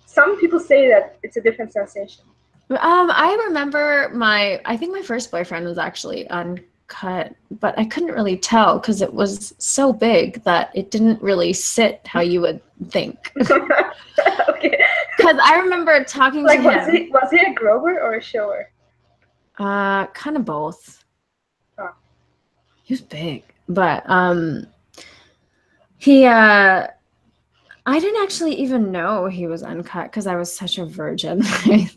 some people say that it's a different sensation. I remember I think my first boyfriend was actually uncut, but I couldn't really tell because it was so big that it didn't really sit how you would think. Okay. Because I remember talking to him. Was he a grower or a shower? Kind of both. Oh. He was big, but I didn't actually even know he was uncut because I was such a virgin.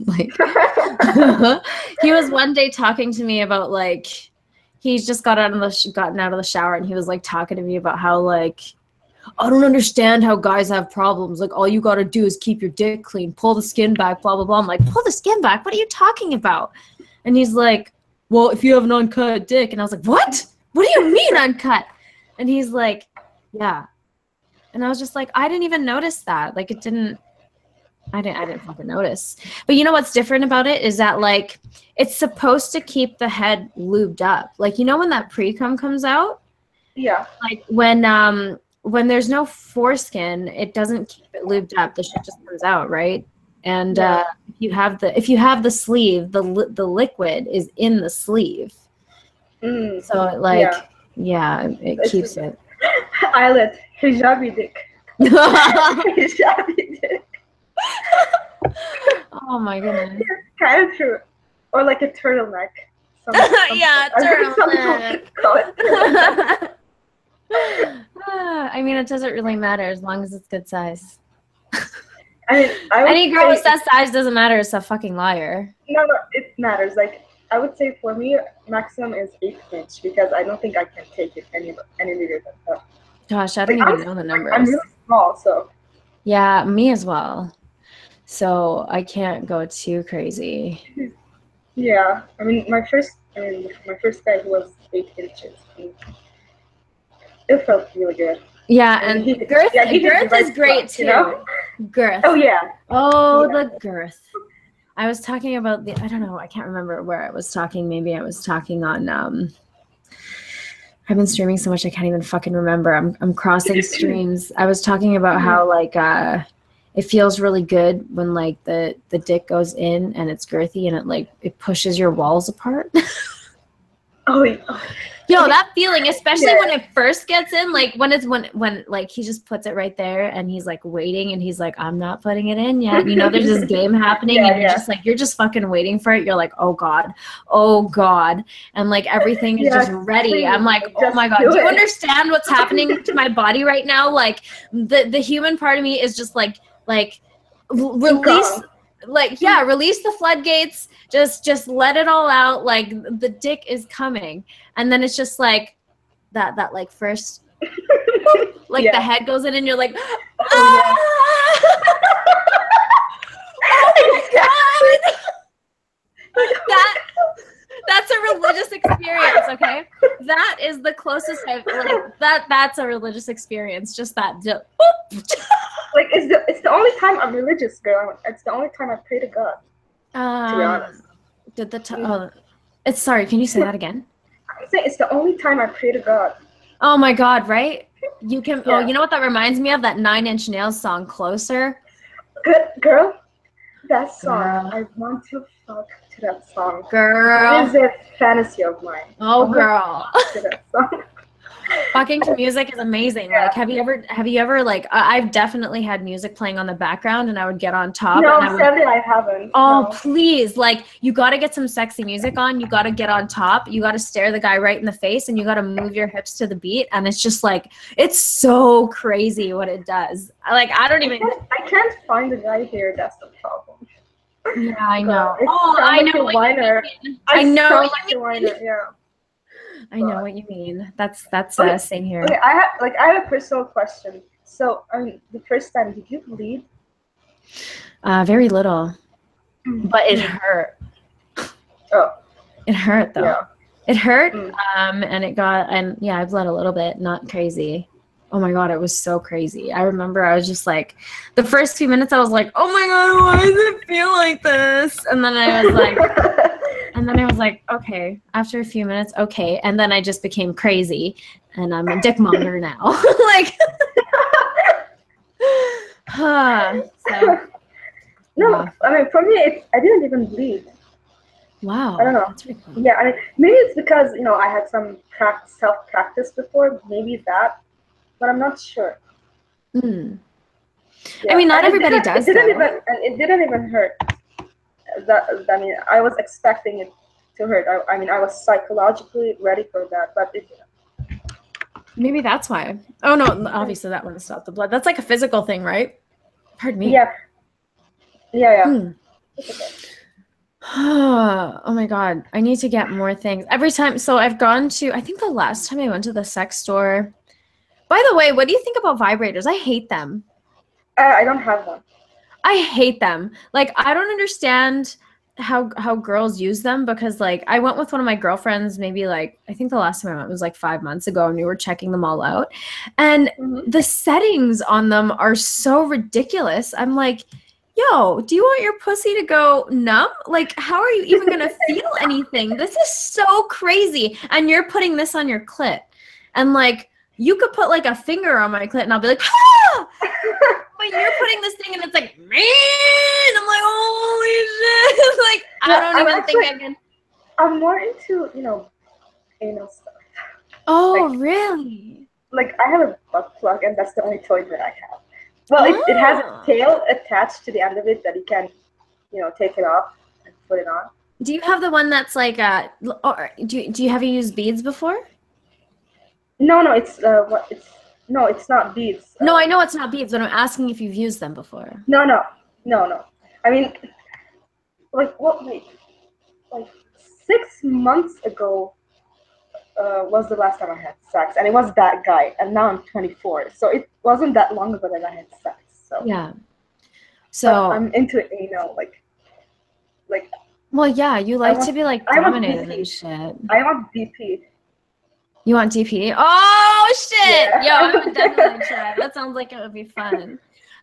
Like, he was one day talking to me about like, he's just gotten out of the shower, and he was like talking to me about how like, I don't understand how guys have problems. Like, all you got to do is keep your dick clean, pull the skin back, blah, blah, blah. I'm like, pull the skin back? What are you talking about? And he's like, well, if you have an uncut dick. And I was like, what? What do you mean uncut? And he's like, yeah. And I was just like, I didn't even notice that. Like, I didn't fucking notice. But you know what's different about it is that, like, it's supposed to keep the head lubed up. Like, you know when that pre-cum comes out? Yeah. Like, when there's no foreskin, it doesn't keep it lubed up. The shit just comes out, right? And yeah. if you have the sleeve, the liquid is in the sleeve. So it, like, it keeps it. Eyelid, hijabi dick. Hijabi dick. Oh my goodness. Kind of true. Or like a turtleneck. Yeah, turtleneck. I mean, it doesn't really matter as long as it's good size. I mean, any girl with that size doesn't matter. It's a fucking liar. No, it matters. Like, I would say for me, maximum is 8 inch because I don't think I can take it any bigger than that. Gosh, I don't even know the numbers. I'm really small, so. Yeah, me as well. So I can't go too crazy. Yeah, I mean, my first guy was 8 inches. It felt really good. Yeah, and girth is great too. You know? Girth. Oh yeah. Oh, yeah. The girth. I was talking about I don't know, I can't remember where I was talking. Maybe I was talking on I've been streaming so much I can't even fucking remember. I'm crossing streams. I was talking about how like it feels really good when like the dick goes in and it's girthy and it pushes your walls apart. Oh yeah. Yo, that feeling, especially when it first gets in, like when like he just puts it right there and he's like waiting and he's like, I'm not putting it in yet. You know, there's this game happening and you're just fucking waiting for it. You're like, oh God. And like everything is just ready. I'm like, oh my God. Do you understand what's happening to my body right now? Like the human part of me is just like release. Release the floodgates. Just let it all out. Like the dick is coming, and then it's just like that like first, like the head goes in, and you're like, ah! Oh my God! That's a religious experience. Okay, that is the closest I've like that's a religious experience. Just that. Like it's the only time I'm religious, girl. It's the only time I pray to God. To be honest. It's sorry. Can you say that again? I'm saying it's the only time I pray to God. Oh my God! Right? You can. Yeah. Oh, you know what that reminds me of? That 9 Inch Nails song, "Closer." Good girl. That song. Girl. I want to fuck to that song. Girl. It is a fantasy of mine. Oh, girl. To that song. Fucking to music is amazing. Like, have you ever like, I've definitely had music playing on the background and I would get on top. No, and sadly I haven't. Oh, no. Please. Like, you got to get some sexy music on. You got to get on top. You got to stare the guy right in the face and you got to move your hips to the beat. And it's just like, it's so crazy what it does. Like, I can't find a guy here. That's the problem. Yeah, I know. I know what you mean. I know what you mean. Yeah. I know what you mean. That's same here. Okay, I have a personal question. So, the first time, did you bleed? Very little, but it hurt. Oh, it hurt though. Yeah. It hurt, and I bled a little bit. Not crazy. Oh my God, it was so crazy. I remember I was just like, the first few minutes I was like, oh my God, why does it feel like this? And then I was like, okay. After a few minutes, okay. And then I just became crazy, and I'm a dick monger now. Like, So, No, wow. I mean, for me, I didn't even bleed. I don't Wow. know. That's pretty cool. Yeah, I mean, maybe it's because, I had some self-practice before, maybe that, but I'm not sure. Mm. I Yeah, mean, not and everybody does, though. it didn't even hurt. I mean, I was expecting it to hurt. I mean, I was psychologically ready for that, but it didn't. Maybe that's why. Oh, no, obviously that wouldn't stop the blood. That's like a physical thing, right? Pardon me. Yeah, yeah. Hmm. Oh my God. I need to get more things. Every time. So I've gone to, I think the last time I went to the sex store. By the way, what do you think about vibrators? I hate them. I don't have one. I hate them. Like, I don't understand how girls use them because like I went with one of my girlfriends maybe like I think the last time I went was like 5 months ago and we were checking them all out. And the settings on them are so ridiculous. I'm like, yo, do you want your pussy to go numb? Like, how are you even gonna feel anything? This is so crazy. And you're putting this on your clit. And like you could put like a finger on my clit and I'll be like, ah! But you're putting this thing and it's like, man, I'm like, holy shit. Like, I don't even think I can. I'm more into, anal stuff. Oh, Like, really? like I have a butt plug and that's the only toy that I have. Well, it has a tail attached to the end of it that you can, take it off and put it on. Do you have the one that's like, or do you have you used beads before? No, no, it's not beads. No, I know it's not beads, but I'm asking if you've used them before. No. I mean, wait, like 6 months ago was the last time I had sex, and it was that guy, and now I'm 24, so it wasn't that long ago that I had sex. So yeah, but so I'm into anal, like. well, yeah, you like to be like dominated and shit. I want DP. You want DP? Oh shit! Yeah. Yo, I would definitely try. That sounds like it would be fun.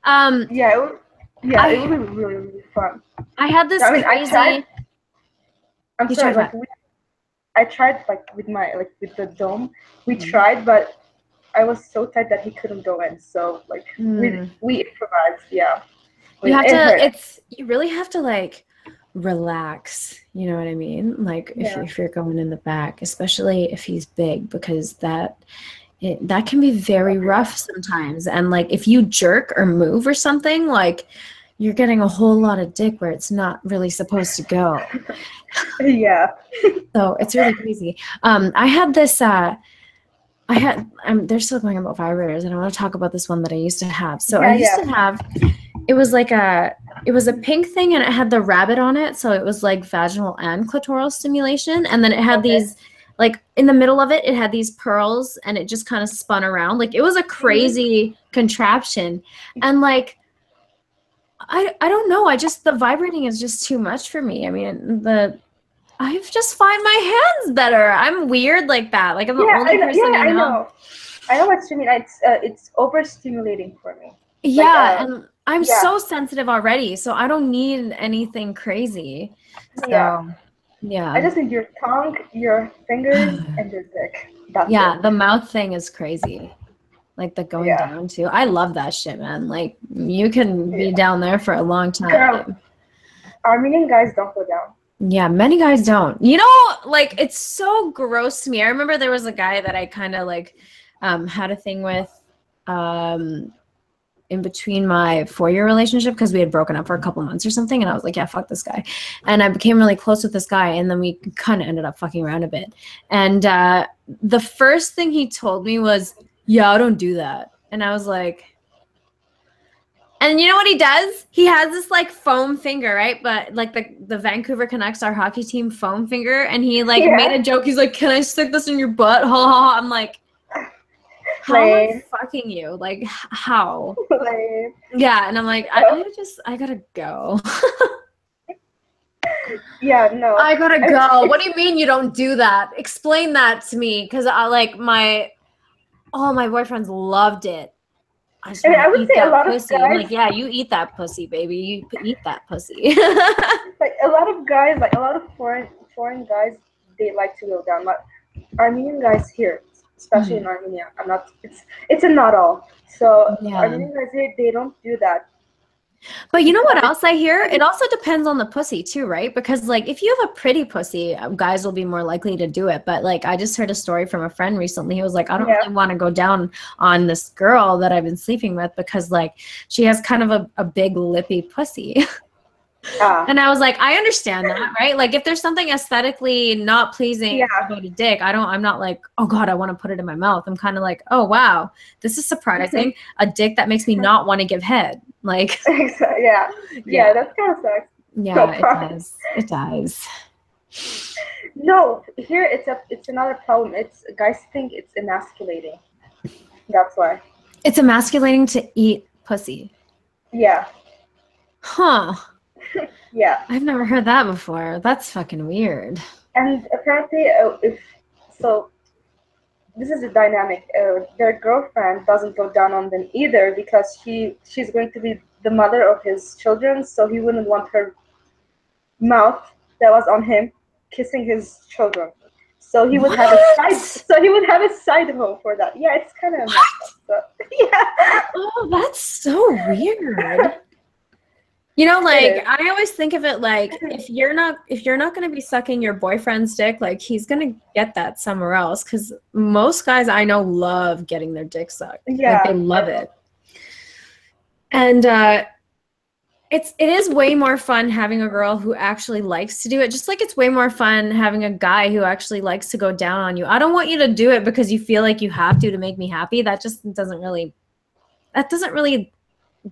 Yeah, it would be really, really fun. I had this I mean, crazy. I tried like with the dome. We tried, but I was so tight that he couldn't go in. So like we improvised. Yeah. You really have to like relax. You know what I mean? Like if you're going in the back, especially if he's big, because that can be very rough sometimes. And like if you jerk or move or something, like you're getting a whole lot of dick where it's not really supposed to go. Yeah. So it's really crazy. I had this. They're still going about vibrators, and I want to talk about this one that I used to have. So I used to have. It was a pink thing, and it had the rabbit on it, so it was like vaginal and clitoral stimulation, and then it had these. Like in the middle of it, it had these pearls, and it just kind of spun around. Like it was a crazy contraption, and like. I don't know. The vibrating is just too much for me. I mean, I just find my hands better. I'm weird like that. Like I'm the only person I know. I know what you mean. It's overstimulating for me. Yeah, and I'm so sensitive already, so I don't need anything crazy. So, yeah. I just need your tongue, your fingers, and your dick. That's it. The mouth thing is crazy. Like the going down too. I love that shit, man. Like you can be down there for a long time. Girl, Armenian guys don't go down. Yeah, many guys don't. You know, like it's so gross to me. I remember there was a guy that I kind of like had a thing with in between my 4-year relationship because we had broken up for a couple months or something, and I was like, yeah, fuck this guy. And I became really close with this guy, and then we kind of ended up fucking around a bit. And the first thing he told me was, yeah, I don't do that. And I was like, and you know what he does? He has this like foam finger, right? But like the Vancouver Canucks, our hockey team, foam finger. And he like made a joke. He's like, can I stick this in your butt? Ha ha ha. I'm like, how am I fucking you? Like, how? Yeah. And I'm like, I gotta go. Yeah, no. I gotta go. What do you mean you don't do that? Explain that to me. Because I like all my boyfriends loved it. I would say a lot of guys. I'm like, yeah, you eat that pussy, baby. You eat that pussy. Like a lot of guys, like a lot of foreign guys, they like to go down. Like Armenian guys here, especially in Armenia, it's a not all. So Yeah. Armenian guys here, they don't do that. But you know what else I hear? It also depends on the pussy too, right? Because like if you have a pretty pussy, guys will be more likely to do it. But like I just heard a story from a friend recently. He was like, I don't really want to go down on this girl that I've been sleeping with because like she has kind of a big lippy pussy. And I was like, I understand that, right? Like if there's something aesthetically not pleasing about a dick, I'm not like, oh God, I want to put it in my mouth. I'm kind of like, oh wow, this is surprising. A dick that makes me not want to give head. Like yeah, that kind of sucks. Yeah, it does. It does. No, here it's another problem. It's guys think it's emasculating. That's why. It's emasculating to eat pussy. Yeah. Huh. Yeah. I've never heard that before. That's fucking weird. And apparently, this is a dynamic. Their girlfriend doesn't go down on them either because she's going to be the mother of his children, so he wouldn't want her mouth that was on him kissing his children. So he would have a side. So he would have a side home for that. Yeah, it's kind of messed up. So, yeah. Oh, that's so weird. You know, like I always think of it like if you're not going to be sucking your boyfriend's dick, like he's going to get that somewhere else. Because most guys I know love getting their dick sucked. Yeah, like they love it. And it is way more fun having a girl who actually likes to do it. Just like it's way more fun having a guy who actually likes to go down on you. I don't want you to do it because you feel like you have to make me happy. That just doesn't really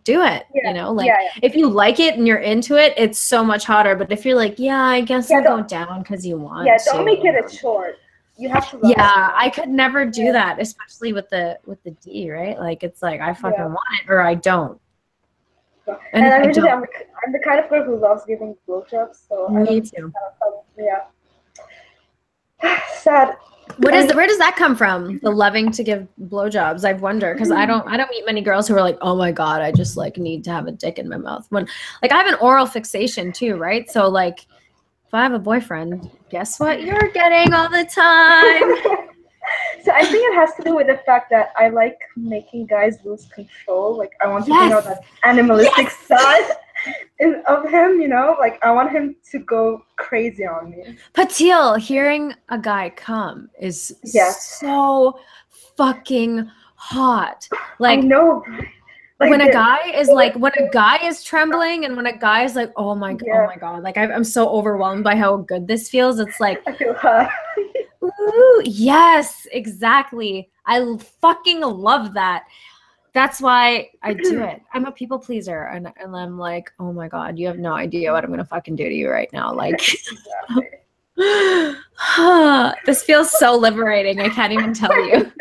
do it, you know, like if you like it and you're into it, it's so much hotter. But if you're like, yeah, I guess I'll go down because you want to. Don't make it a chore. You have to. I could never do that, especially with the D, right? Like it's like I fucking want it or I don't. And I'm the kind of girl who loves giving blowjobs. So me too. Sad. Where does that come from? The loving to give blowjobs. I wonder because I don't meet many girls who are like, oh my God, I just like need to have a dick in my mouth. When like I have an oral fixation too, right? So like if I have a boyfriend, guess what you're getting all the time? So I think it has to do with the fact that I like making guys lose control. Like I want to bring out that animalistic side of him, you know? Like I want him to go crazy on me. Patil, hearing a guy come is so fucking hot. Like I know. Like when a guy is trembling and when a guy is like, oh my God, like I'm so overwhelmed by how good this feels. It's like, I feel hot. Ooh, yes, exactly. I fucking love that. That's why I do it. I'm a people pleaser, and I'm like, oh my God, you have no idea what I'm gonna fucking do to you right now. Like, this feels so liberating. I can't even tell you.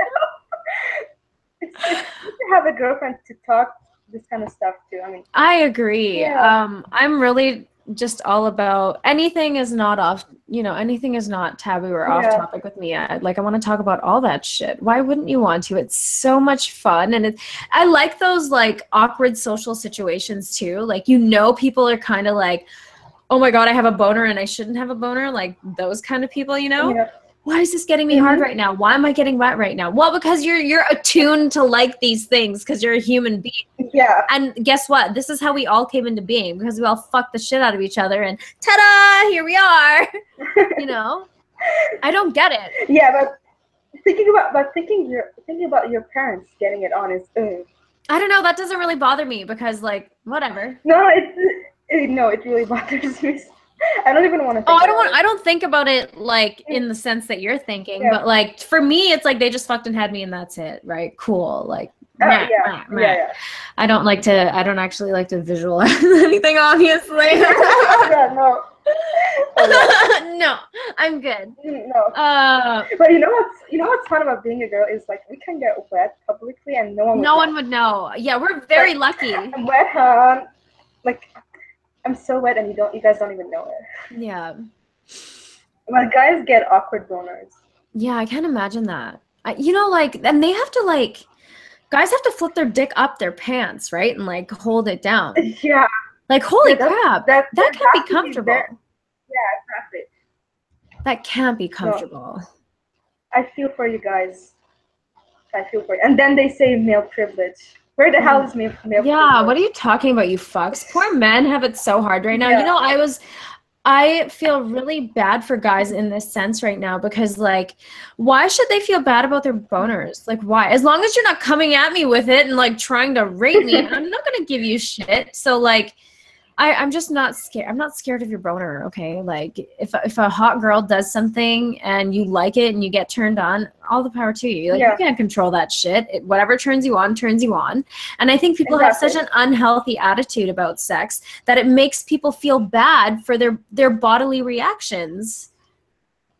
It's good to have a girlfriend to talk this kind of stuff too. I mean, I agree. Yeah. I'm really just all about anything is not taboo or off topic with me. I want to talk about all that shit. Why wouldn't you want to? It's so much fun. And I like those like awkward social situations too. Like, you know, people are kind of like, oh my God, I have a boner and I shouldn't have a boner. Like those kind of people, you know? Yeah. Why is this getting me hard right now? Why am I getting wet right now? Well, because you're attuned to like these things because you're a human being. Yeah. And guess what? This is how we all came into being because we all fucked the shit out of each other and ta-da, here we are. You know? I don't get it. Yeah, but thinking about your parents getting it on is I don't know, that doesn't really bother me because like whatever. No, it really bothers me. I don't even want to think I don't think about it like in the sense that you're thinking, but like for me it's like they just fucked and had me and that's it, right? Cool. Like I don't actually like to visualize anything, obviously. No. No, I'm good. No. But you know what's fun about being a girl is like we can get wet publicly and no one would know. Yeah, we're very lucky. I'm wet, like I'm so wet and you guys don't even know it. Yeah. But guys get awkward boners. Yeah, I can't imagine that. And they have to like, guys have to flip their dick up their pants, right? And like hold it down. Yeah. Like, holy crap. That can't be comfortable. Yeah, exactly. That can't be comfortable. No. I feel for you guys. I feel for it. And then they say male privilege. Where the hell is male privilege? Yeah, what are you talking about, you fucks? Poor men have it so hard right now. Yeah. You know, I feel really bad for guys in this sense right now because, like, why should they feel bad about their boners? Like, why? As long as you're not coming at me with it and, like, trying to rape me, I'm not going to give you shit. So, like, I'm just not scared. I'm not scared of your boner, okay? Like, if a hot girl does something and you like it and you get turned on, all the power to you. Like, you can't control that shit. Whatever turns you on, turns you on. And I think people have such an unhealthy attitude about sex that it makes people feel bad for their bodily reactions.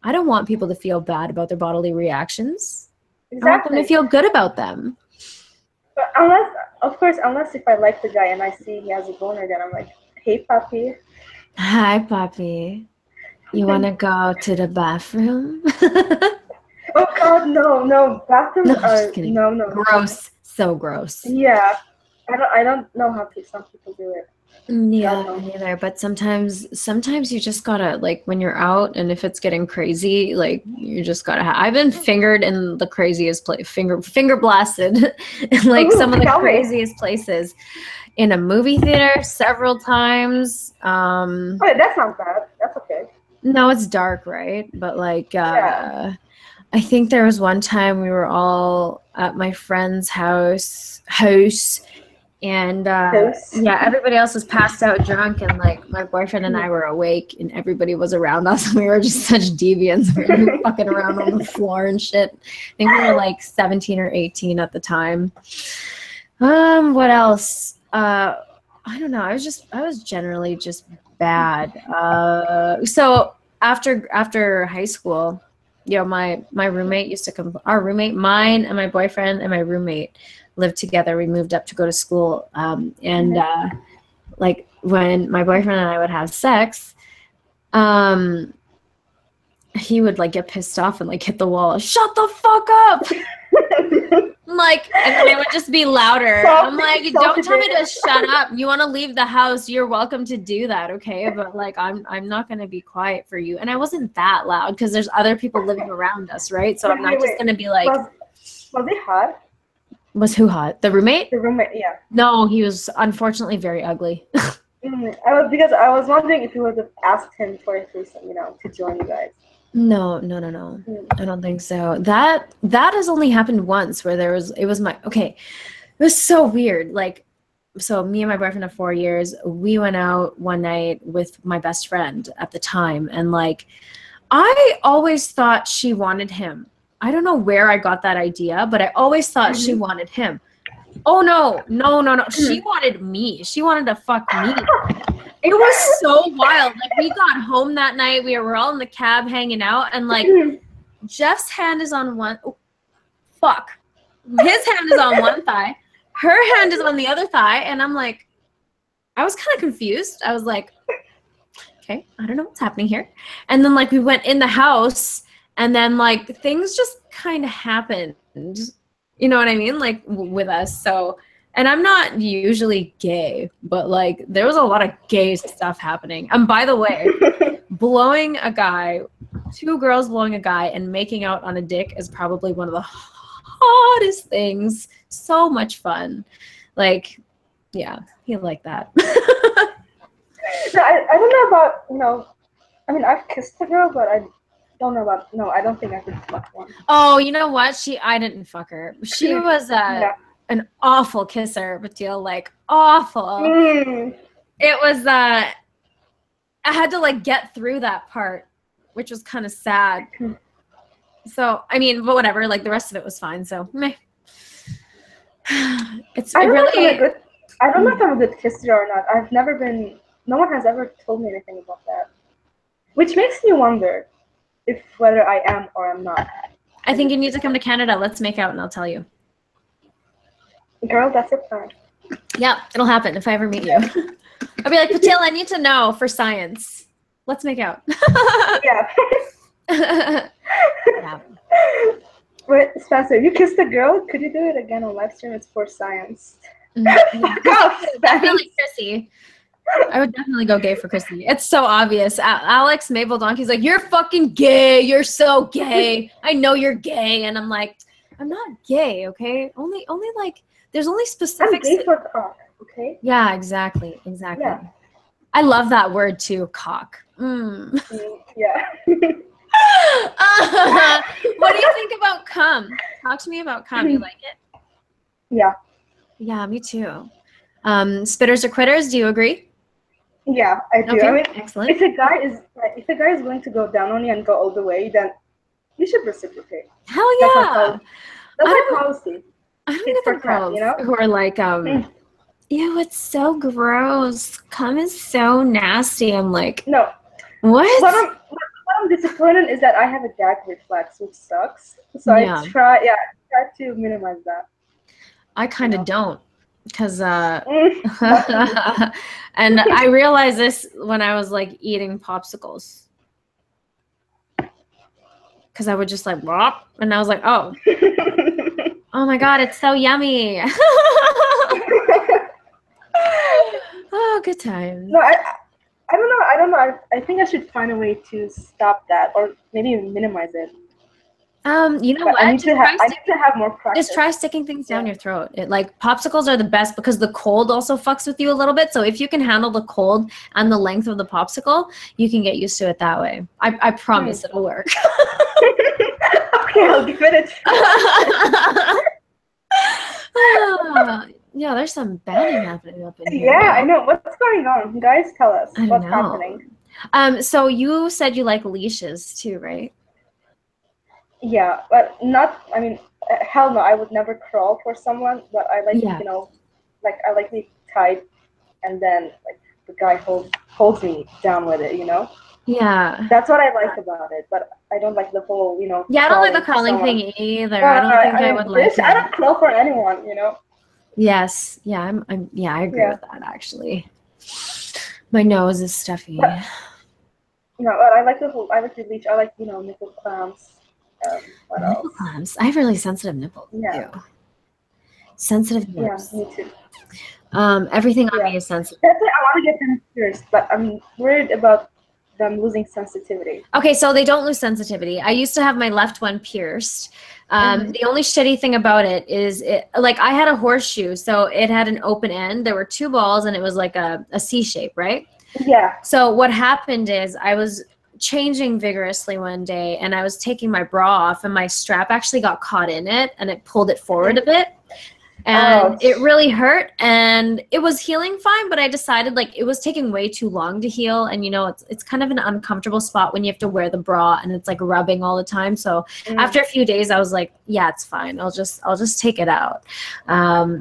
I don't want people to feel bad about their bodily reactions. I want them to feel good about them. But unless if I like the guy and I see he has a boner, then I'm like, hey, Papi. Hi, Papi. You want to go to the bathroom? Oh, God, no. Bathrooms are... No. Gross. So gross. Yeah. I don't know how some people do it. Yeah, me neither. But sometimes you just gotta, like, when you're out and if it's getting crazy, like, you just gotta I've been fingered in the craziest place, finger blasted in, like, some of the craziest places. In a movie theater several times. Oh, that sounds bad. That's okay. No, it's dark, right? But, like, I think there was one time we were all at my friend's house, and yeah, everybody else was passed out drunk, and, like, my boyfriend and I were awake, and everybody was around us, and we were just such deviants. We were fucking around on the floor and shit. I think we were like 17 or 18 at the time. What else? I don't know. I was generally just bad. So after high school, you know, my roommate used to come. Our roommate, mine and my boyfriend and my roommate lived together. We moved up to go to school, and like when my boyfriend and I would have sex, he would, like, get pissed off and, like, hit the wall. Shut the fuck up! Like, and then it would just be louder. I'm like, don't tell me to shut up. You want to leave the house, you're welcome to do that, okay? But, like, I'm not going to be quiet for you. And I wasn't that loud because there's other people living around us, right? So I'm not just going to be like... Was he hot? Was who hot? The roommate? The roommate, yeah. No, he was unfortunately very ugly. Because I was wondering if you would have asked him for a threesome, you know, to join you guys. No. I don't think so. That has only happened once where it was so weird. Like, so me and my boyfriend of 4 years, we went out one night with my best friend at the time. And, like, I always thought she wanted him. I don't know where I got that idea, but I always thought she wanted him. Oh, no. She wanted me. She wanted to fuck me. It was so wild. Like, we got home that night. We were all in the cab hanging out, and, like, Jeff's hand is on one. Oh, fuck. His hand is on one thigh. Her hand is on the other thigh, and I'm like, I was kind of confused. I was like, okay, I don't know what's happening here. And then, like, we went in the house, and then, like, things just kind of happened. You know what I mean? Like, with us. So. And I'm not usually gay, but, like, there was a lot of gay stuff happening. And by the way, blowing a guy, 2 girls blowing a guy and making out on a dick is probably one of the hottest things. So much fun. Like, yeah, he liked that. No, I don't know about, you know, I mean, I've kissed a girl, but I don't know about, no, I don't think I could fuck one. Oh, you know what? I didn't fuck her. She was an awful kisser, Batil, like, awful. It was I had to, like, get through that part, which was kind of sad. So, I mean, but whatever, like, the rest of it was fine, so meh. I don't know if I'm a good kisser or not. I've never been, no one has ever told me anything about that, which makes me wonder if whether I am or I'm not. I think you need to come to Canada. Let's make out and I'll tell you. Girl, that's your plan. Yeah, it'll happen if I ever meet you. I'll be like, Patil, I need to know for science. Let's make out. Yeah. Yeah. Wait, Spencer, you kissed a girl? Could you do it again on live stream? It's for science. Definitely Chrissy. I would definitely go gay for Chrissy. It's so obvious. Alex Mabel Donkey's like, you're fucking gay. You're so gay. I know you're gay. And I'm like, I'm not gay, okay? Only like there's only I'm specific. gay for cock, okay? Yeah, exactly. Yeah. I love that word too, cock. Yeah. What do you think about cum? Talk to me about cum. You like it? Yeah. Yeah, me too. Spitters or quitters? Do you agree? Yeah, I do. Okay, I mean, excellent. if a guy is willing to go down on you and go all the way, then you should reciprocate. Hell That's my yeah. policy. That's my policy. I don't Tit get for the tat, girls you know? who are like, ew, it's so gross. Cum is so nasty. I'm like, No. what? What I'm disappointed is that I have a gag reflex, which sucks. So Yeah. I try to minimize that. I kind of don't, because Lucky and I realized this when I was like eating popsicles, because I would just like whop, and I was like, oh my god, it's so yummy. Oh, good times. No, I don't know. I think I should find a way to stop that, or maybe even minimize it. You know But what? I need to have more practice. Just try sticking things down your throat. Like popsicles are the best because the cold also fucks with you a little bit. So if you can handle the cold and the length of the popsicle, you can get used to it that way. I promise it'll work. Okay, I'll give it a try. Yeah, there's some banning happening up in here. Yeah, I know. What's going on? Guys, tell us what's happening. So you said you like leashes too, right? Yeah, but not. I mean, hell no. I would never crawl for someone, but I like like I like to be tight, and then like the guy holds me down with it. Yeah. That's what I like about it, but I don't like the whole, Yeah, I don't like the crawling thing either. I don't think I would like it. I don't crawl for anyone, Yes. Yeah, I agree with that actually. My nose is stuffy. But I like the leech. I like, nipple clamps. What else? Nipple clamps. I have really sensitive nipples too. Sensitive nips. Yeah, me too. Everything on me is sensitive. That's why I want to get them pierced, but I'm worried about them losing sensitivity. Okay, so they don't lose sensitivity. I used to have my left one pierced. The only shitty thing about it is like I had a horseshoe, so it had an open end. There were two balls and it was like a C shape, right? Yeah. So what happened is I was changing vigorously one day and I was taking my bra off and my strap actually got caught in it and it pulled it forward a bit. And it really hurt and it was healing fine, but I decided like it was taking way too long to heal. And it's kind of an uncomfortable spot when you have to wear the bra and it's like rubbing all the time. So after a few days I was like, yeah, it's fine. I'll just take it out.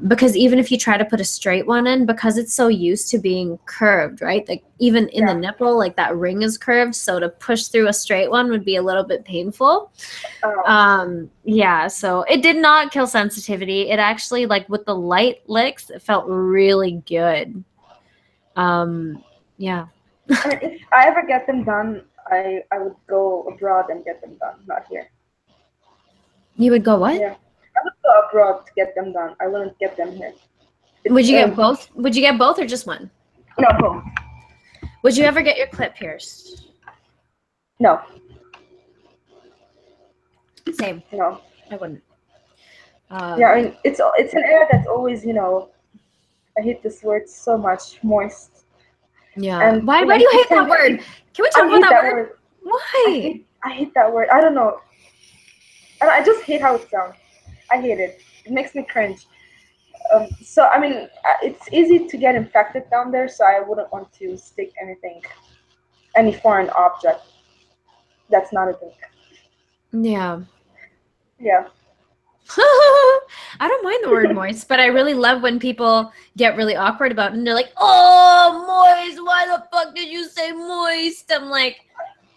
Because even if you try to put a straight one in, because it's so used to being curved, right? Like even in the nipple, like that ring is curved. So to push through a straight one would be a little bit painful. Yeah, so it did not kill sensitivity. It actually, like with the light licks, it felt really good. Yeah. And if I ever get them done, I would go abroad and get them done, not here. You would go what? Yeah, I would go abroad to get them done. I wouldn't get them here. Would you get both? Would you get both or just one? No, both. Would you ever get your clit pierced? No. Same. No. I wouldn't. Yeah, I mean, it's an area that's always, I hate this word so much, moist. Yeah. And why do you hate that word? Can we talk about that word? Why? I hate that word. I don't know. I just hate how it sounds. I hate it. It makes me cringe. So, I mean, it's easy to get infected down there, so I wouldn't want to stick any foreign object. That's not a thing. Yeah. Yeah. I don't mind the word moist, but I really love when people get really awkward about it and they're like, oh, moist, why the fuck did you say moist? I'm like,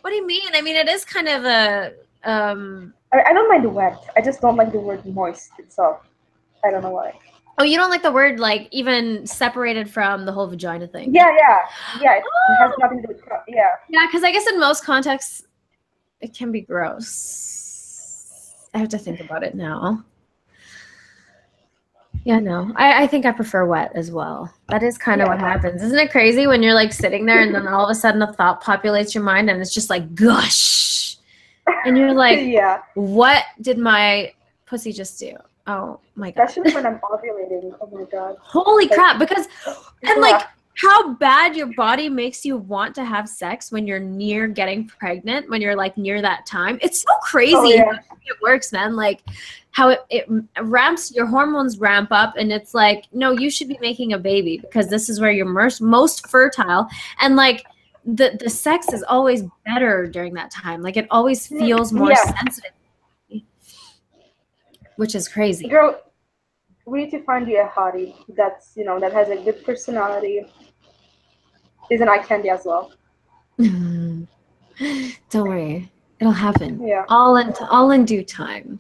what do you mean? I mean, it is kind of a... I don't mind the wet. I just don't like the word moist itself. I don't know why. Oh, you don't like the word, like, even separated from the whole vagina thing? Yeah. It has nothing to do with... Yeah. Yeah, because I guess in most contexts, it can be gross. I have to think about it now. Yeah, no. I think I prefer wet as well. That is kind of what happens. Isn't it crazy when you're like sitting there and then all of a sudden a thought populates your mind and it's just like gush. And you're like, what did my pussy just do? Oh my God. Especially when I'm ovulating. Oh my God. Holy Like, crap. Because, and yeah. like, how bad your body makes you want to have sex when you're near getting pregnant, when you're like near that time. It's so crazy Oh, yeah. how it works, man. Like how it ramps, your hormones ramp up, and it's like, no, you should be making a baby because this is where you're most fertile. And like the sex is always better during that time. Like it always feels more sensitive, which is crazy. Girl, we need to find you a hottie that's, that has a good personality, is an eye candy as well. Don't worry, it'll happen. Yeah. All in due time.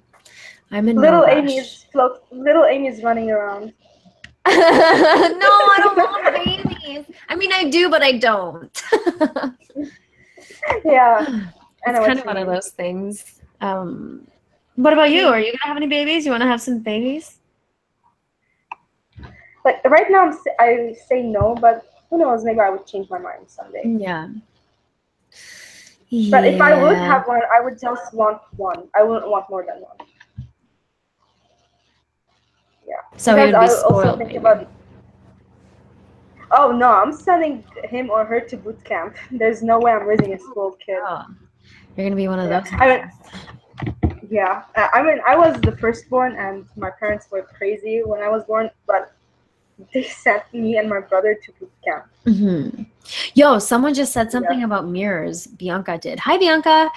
I'm in Little no Amy's rush. little Amy's running around. No, I don't want babies. I mean, I do, but I don't. Yeah. It's kind of one of those things. What about you? Are you gonna have any babies? You want to have some babies? Like right now, I say no, but who knows? Maybe I would change my mind someday. Yeah. But if I would have one, I would just want one. I wouldn't want more than one. Yeah. So because he would be I also spoiled, think maybe. about. Oh no, I'm sending him or her to boot camp. There's no way I'm raising a spoiled kid. Oh, you're gonna be one of those. Yeah. I mean, I was the firstborn, and my parents were crazy when I was born, but they sent me and my brother to boot camp. Mm-hmm. Yo, someone just said something about mirrors. Bianca did. Hi, Bianca.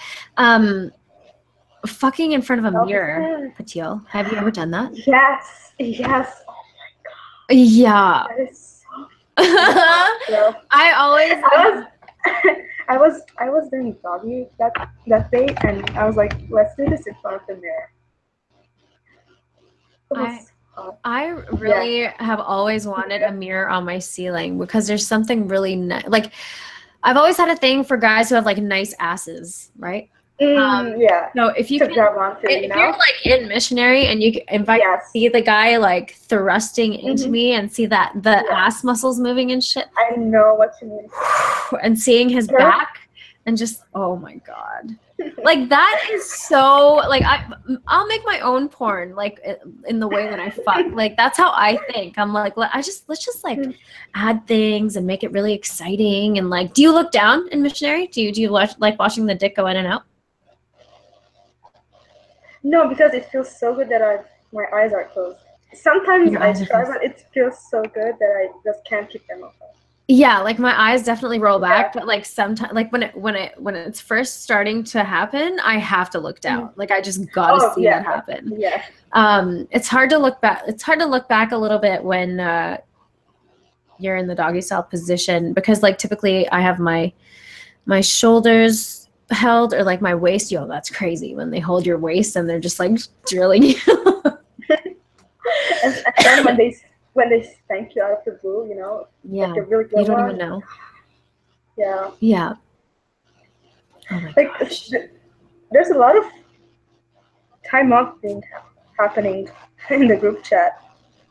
Fucking in front of a mirror, Patil. Have you ever done that? Yes. Yes. Oh my God. Yeah. That is so I was doing doggy that day, and I was like, let's do this in front of the mirror. I really have always wanted a mirror on my ceiling because there's something really nice. Like, I've always had a thing for guys who have like nice asses, right? Yeah. So if you can, if you're like in missionary and you invite see the guy like thrusting into me and see that the ass muscles moving and shit. I know what you mean. And seeing his back and just, oh my God. Like that is so like I'll make my own porn like in the way that I fuck. Like that's how I think. I'm like let's just like add things and make it really exciting. And like, do you look down in missionary? Do you like watching the dick go in and out? No, because it feels so good that my eyes are closed. Sometimes I try, but it feels so good that I just can't keep them open. Yeah, like my eyes definitely roll back, but like sometimes, like when it's first starting to happen, I have to look down. Like I just gotta see that happen. Yeah. It's hard to look back. It's hard to look back a little bit when you're in the doggy style position because like typically I have my shoulders held or like my waist. Yo, that's crazy when they hold your waist and they're just like drilling you. and then when they spank you out of the blue, yeah, like a really good you don't one. even know. Yeah. Yeah. Oh my gosh. There's a lot of timeout thing happening in the group chat,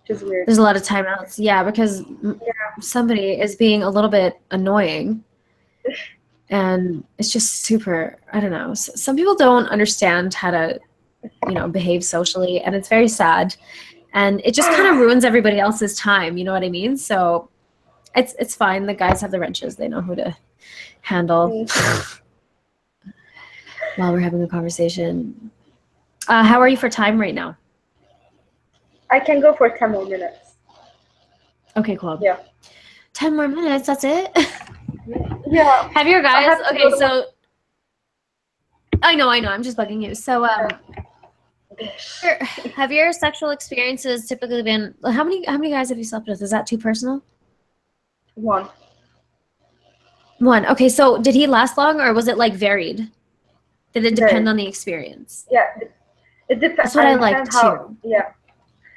which is weird. There's a lot of timeouts, yeah, because somebody is being a little bit annoying, and it's just super. I don't know. Some people don't understand how to, behave socially, and it's very sad. And it just kind of ruins everybody else's time. You know what I mean? So it's fine. The guys have the wrenches. They know who to handle while we're having a conversation. How are you for time right now? I can go for 10 more minutes. Okay, cool. Yeah. 10 more minutes. That's it? Yeah. Have your guys... Okay, so... I know. I'm just bugging you. So, have your sexual experiences typically been how many guys have you slept with? Is that too personal? One. Okay, so did he last long or was it like varied? Did it depend on the experience? Yeah, it depends. That's what I like too. Yeah,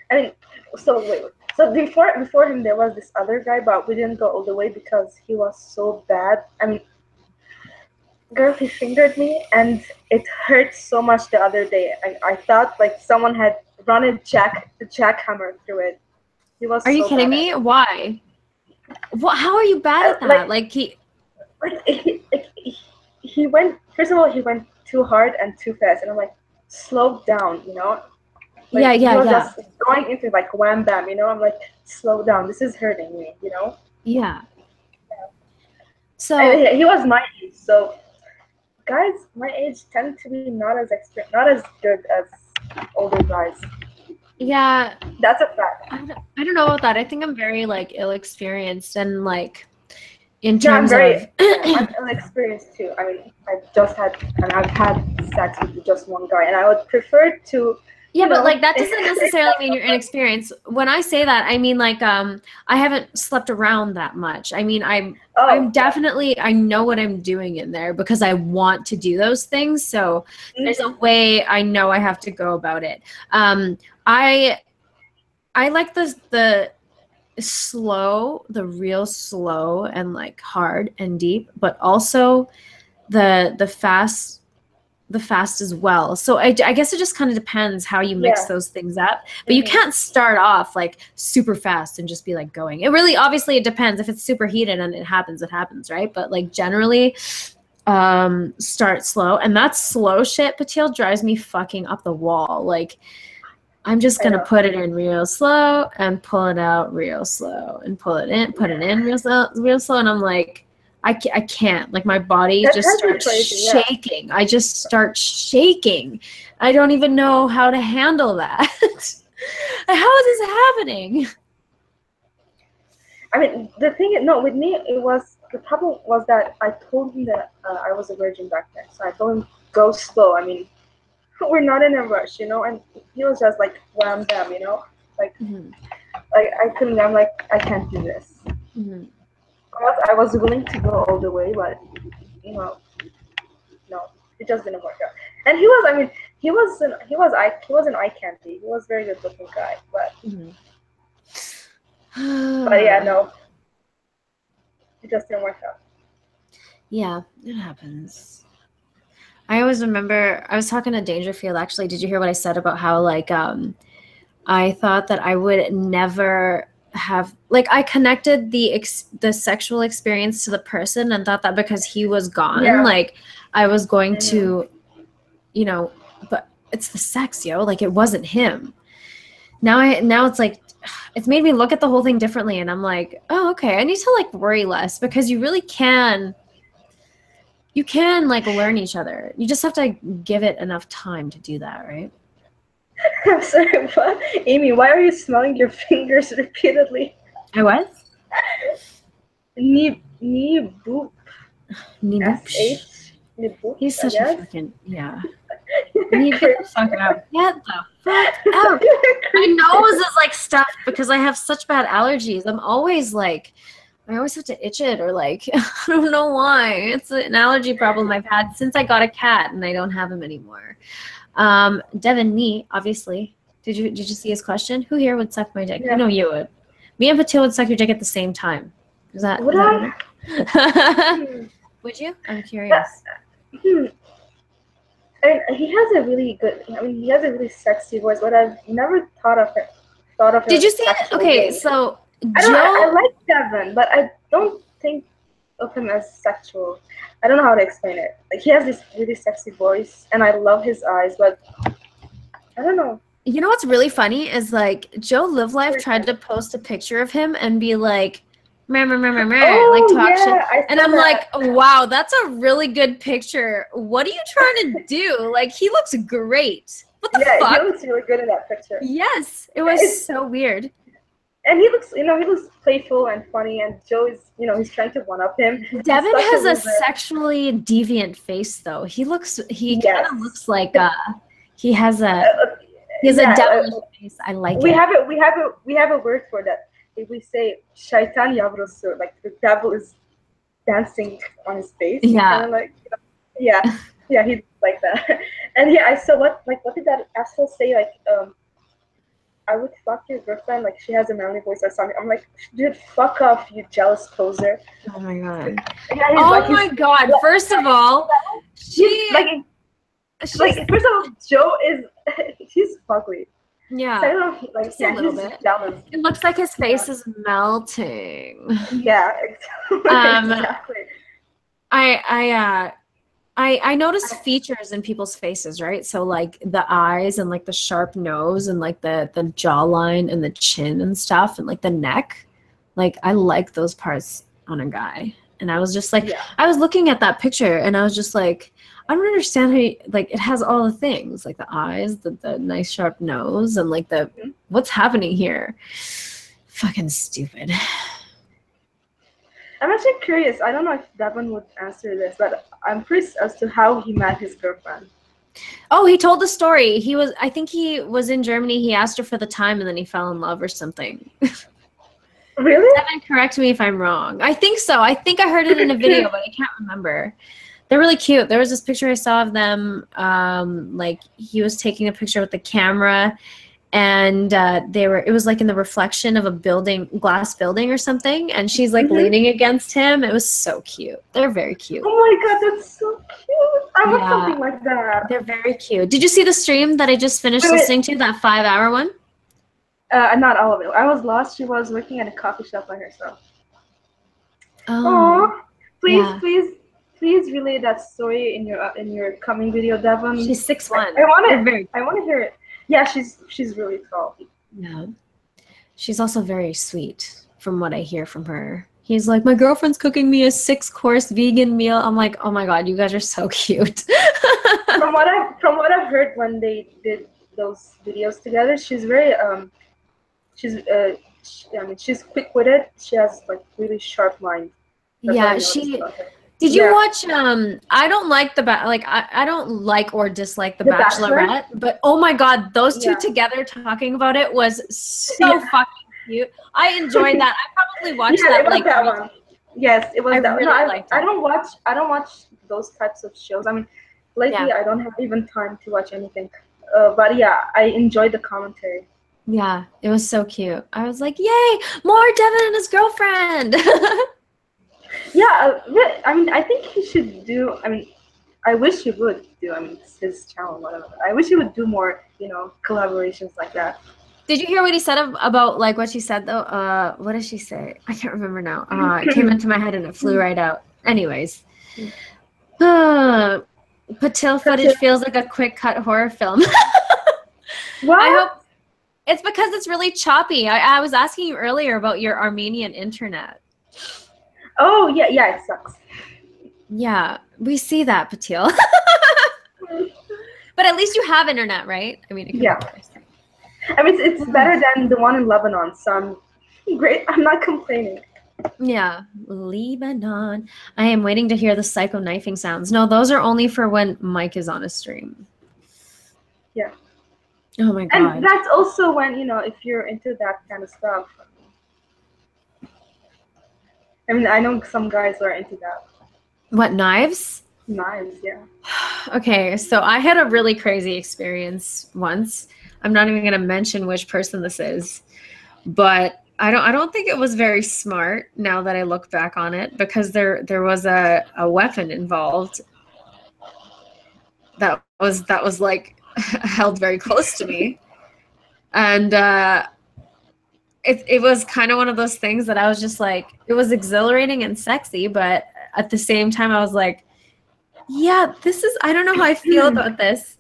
I mean, so wait. So before him there was this other guy, but we didn't go all the way because he was so bad. I mean, girl, he fingered me and it hurt so much the other day. I thought like someone had run a jackhammer through it. He was. Are you kidding me? Why? How are you bad at that? He went. First of all, he went too hard and too fast, and I'm like, slow down, Yeah, He was yeah. just going into like wham bam, you know. I'm like, slow down. This is hurting me, you know. Yeah. And So he was my age, so guys my age tend to be not as good as older guys. yeah, That's a fact. I don't know about that. I think I'm very like ill-experienced and like in Yeah, I'm terms very of I'm inexperienced too. I mean, I've had sex with just one guy, and I would prefer to, yeah, you but know, like that doesn't necessarily mean you're inexperienced. When I say that, I mean like I haven't slept around that much. I mean I'm oh, definitely I know what I'm doing in there because I want to do those things. So there's a way I know I have to go about it. Um I I like the slow, the real slow and like hard and deep, but also the fast as well. So I guess it just kind of depends how you mix yeah. those things up. But you can't start off like super fast and just be like going. It really obviously it depends. If it's super heated and it happens, right? But like generally start slow. And that slow shit, Patil, drives me fucking up the wall. Like I'm just I gonna know. put it in real slow and pull it out real slow and put it in real slow. And I'm like, I can't. Like my body That just drives me starts crazy. Yeah. shaking. I just start shaking. I don't even know how to handle that. How is this happening? I mean, the thing is, no, with me, the problem was that I told him that I was a virgin back then. So I told him, go slow. I mean, we're not in a rush, you know? And he was just like, wham bam, you know? Like, I couldn't, I'm like, I can't do this. I was willing to go all the way, but, you know, no, it just didn't work out. And he was, I mean, he was an eye candy. He was a very good looking guy, but yeah, no, it just didn't work out. Yeah, it happens. I always remember I was talking to Dangerfield actually. Did you hear what I said about how like I thought that I would never have like I connected the sexual experience to the person and thought that because he was gone, like I was going to, you know, but it's the sex, yo. Like it wasn't him. Now it's like it's made me look at the whole thing differently, and I'm like, oh, okay, I need to like worry less because you really can. You can like learn each other. You just have to give it enough time to do that, right? I'm sorry, what? Amy, why are you smelling your fingers repeatedly? I was? Ni boop. Niboopsh. SH. Ni boop, He's I such a guess. fucking, yeah. Get the fuck out. Get the fuck out. My nose is like stuffed because I have such bad allergies. I always have to itch it or like, I don't know why. It's an allergy problem I've had since I got a cat and I don't have him anymore. Devin Nee, obviously. Did you see his question? Who here would suck my dick? Yeah. I know you would. Me and Patil would suck your dick at the same time. Is that Would better? I? Would you? I'm curious. I mean, he has a really good. I mean, he has a really sexy voice, but I've never thought of it. Did you see it? Okay, so Joe. I like Devin, but I don't think of him as sexual. I don't know how to explain it. Like he has this really sexy voice, and I love his eyes, but I don't know. You know what's really funny is like Joe Live Life tried to post a picture of him and be like, like talk shit. And I'm like, wow, that's a really good picture. What are you trying to do? Like he looks great. What the fuck? He looks really good in that picture. Yes, it was so weird. And he looks playful and funny, and Joe is, he's trying to one up him. Devin has a sexually deviant face, though. He kind of looks like he has a devilish face. I like it. We have a word for that. If we say shaitan yavrusu, like the devil is dancing on his face. Yeah. Like, yeah, he's like that. And yeah, I saw what did that asshole say? Like, I would fuck your girlfriend, like she has a manly voice or something. I'm like, dude, fuck off, you jealous poser. Oh my god. Yeah, my god. First of all, first of all, Joe is he's fugly. Yeah. So, just a little bit. Jealous. It looks like his face is melting. Yeah, exactly. I I noticed features in people's faces, right? So like the eyes and like the sharp nose and like the jawline and the chin and stuff and like the neck. Like I like those parts on a guy. And I was just like, Yeah. I was looking at that picture and I was just like, I don't understand how you, like it has all the things, like the eyes, the nice sharp nose and like the what's happening here. Fucking stupid. I'm actually curious. I don't know if Devon would answer this, but I'm curious as to how he met his girlfriend. Oh, he told the story. I think he was in Germany. He asked her for the time and then he fell in love or something. Really? Devin, correct me if I'm wrong. I think so. I think I heard it in a video, but I can't remember. They're really cute. There was this picture I saw of them. Like he was taking a picture with the camera and it was like in the reflection of a glass building or something. And she's like leaning against him. It was so cute. They're very cute. Oh my God, that's so cute. I want something like that. They're very cute. Did you see the stream that I just finished listening to, that 5-hour one? Not all of it. I was lost. She was working at a coffee shop by herself. Oh, Please relay that story in your coming video, Devon. She's 6'1". I want to hear it. Yeah, she's really tall. Yeah, she's also very sweet, from what I hear from her. He's like, my girlfriend's cooking me a 6-course vegan meal. I'm like, oh my God, you guys are so cute. From what I've heard when they did those videos together, she's very she's quick-witted. She has like really sharp mind. Did you watch I don't like I don't like or dislike the Bachelorette, but oh my God, those two together talking about it was so fucking cute. I enjoyed that. I probably watched that like that one. Yes, it was I that really one. liked it. I don't watch those types of shows. I mean, lately I don't have even time to watch anything. But yeah, I enjoyed the commentary. Yeah, it was so cute. I was like, yay, more Devin and his girlfriend. Yeah, I mean, I think he should do. I mean, I wish he would do. I mean, it's his channel, whatever. I wish he would do more, collaborations like that. Did you hear what he said about like what she said though? What did she say? I can't remember now. It came into my head and it flew right out. Anyways, Patil footage feels like a quick cut horror film. What? I hope it's because it's really choppy. I was asking you earlier about your Armenian internet. Oh yeah, it sucks. Yeah, we see that, Patil. But at least you have internet, right? I mean, it can be worse. I mean, it's better than the one in Lebanon, so I'm great. I'm not complaining. Yeah, Lebanon. I am waiting to hear the psycho knifing sounds. No, those are only for when Mike is on a stream. Yeah. Oh my God. And that's also when, if you're into that kind of stuff. I mean, I know some guys are into that. What, knives? Knives, yeah. Okay, so I had a really crazy experience once. I'm not even going to mention which person this is, but I don't think it was very smart now that I look back on it, because there was a weapon involved that was like held very close to me, and it was kind of one of those things that I was just like, it was exhilarating and sexy, but at the same time I was like, yeah, I don't know how I feel about this.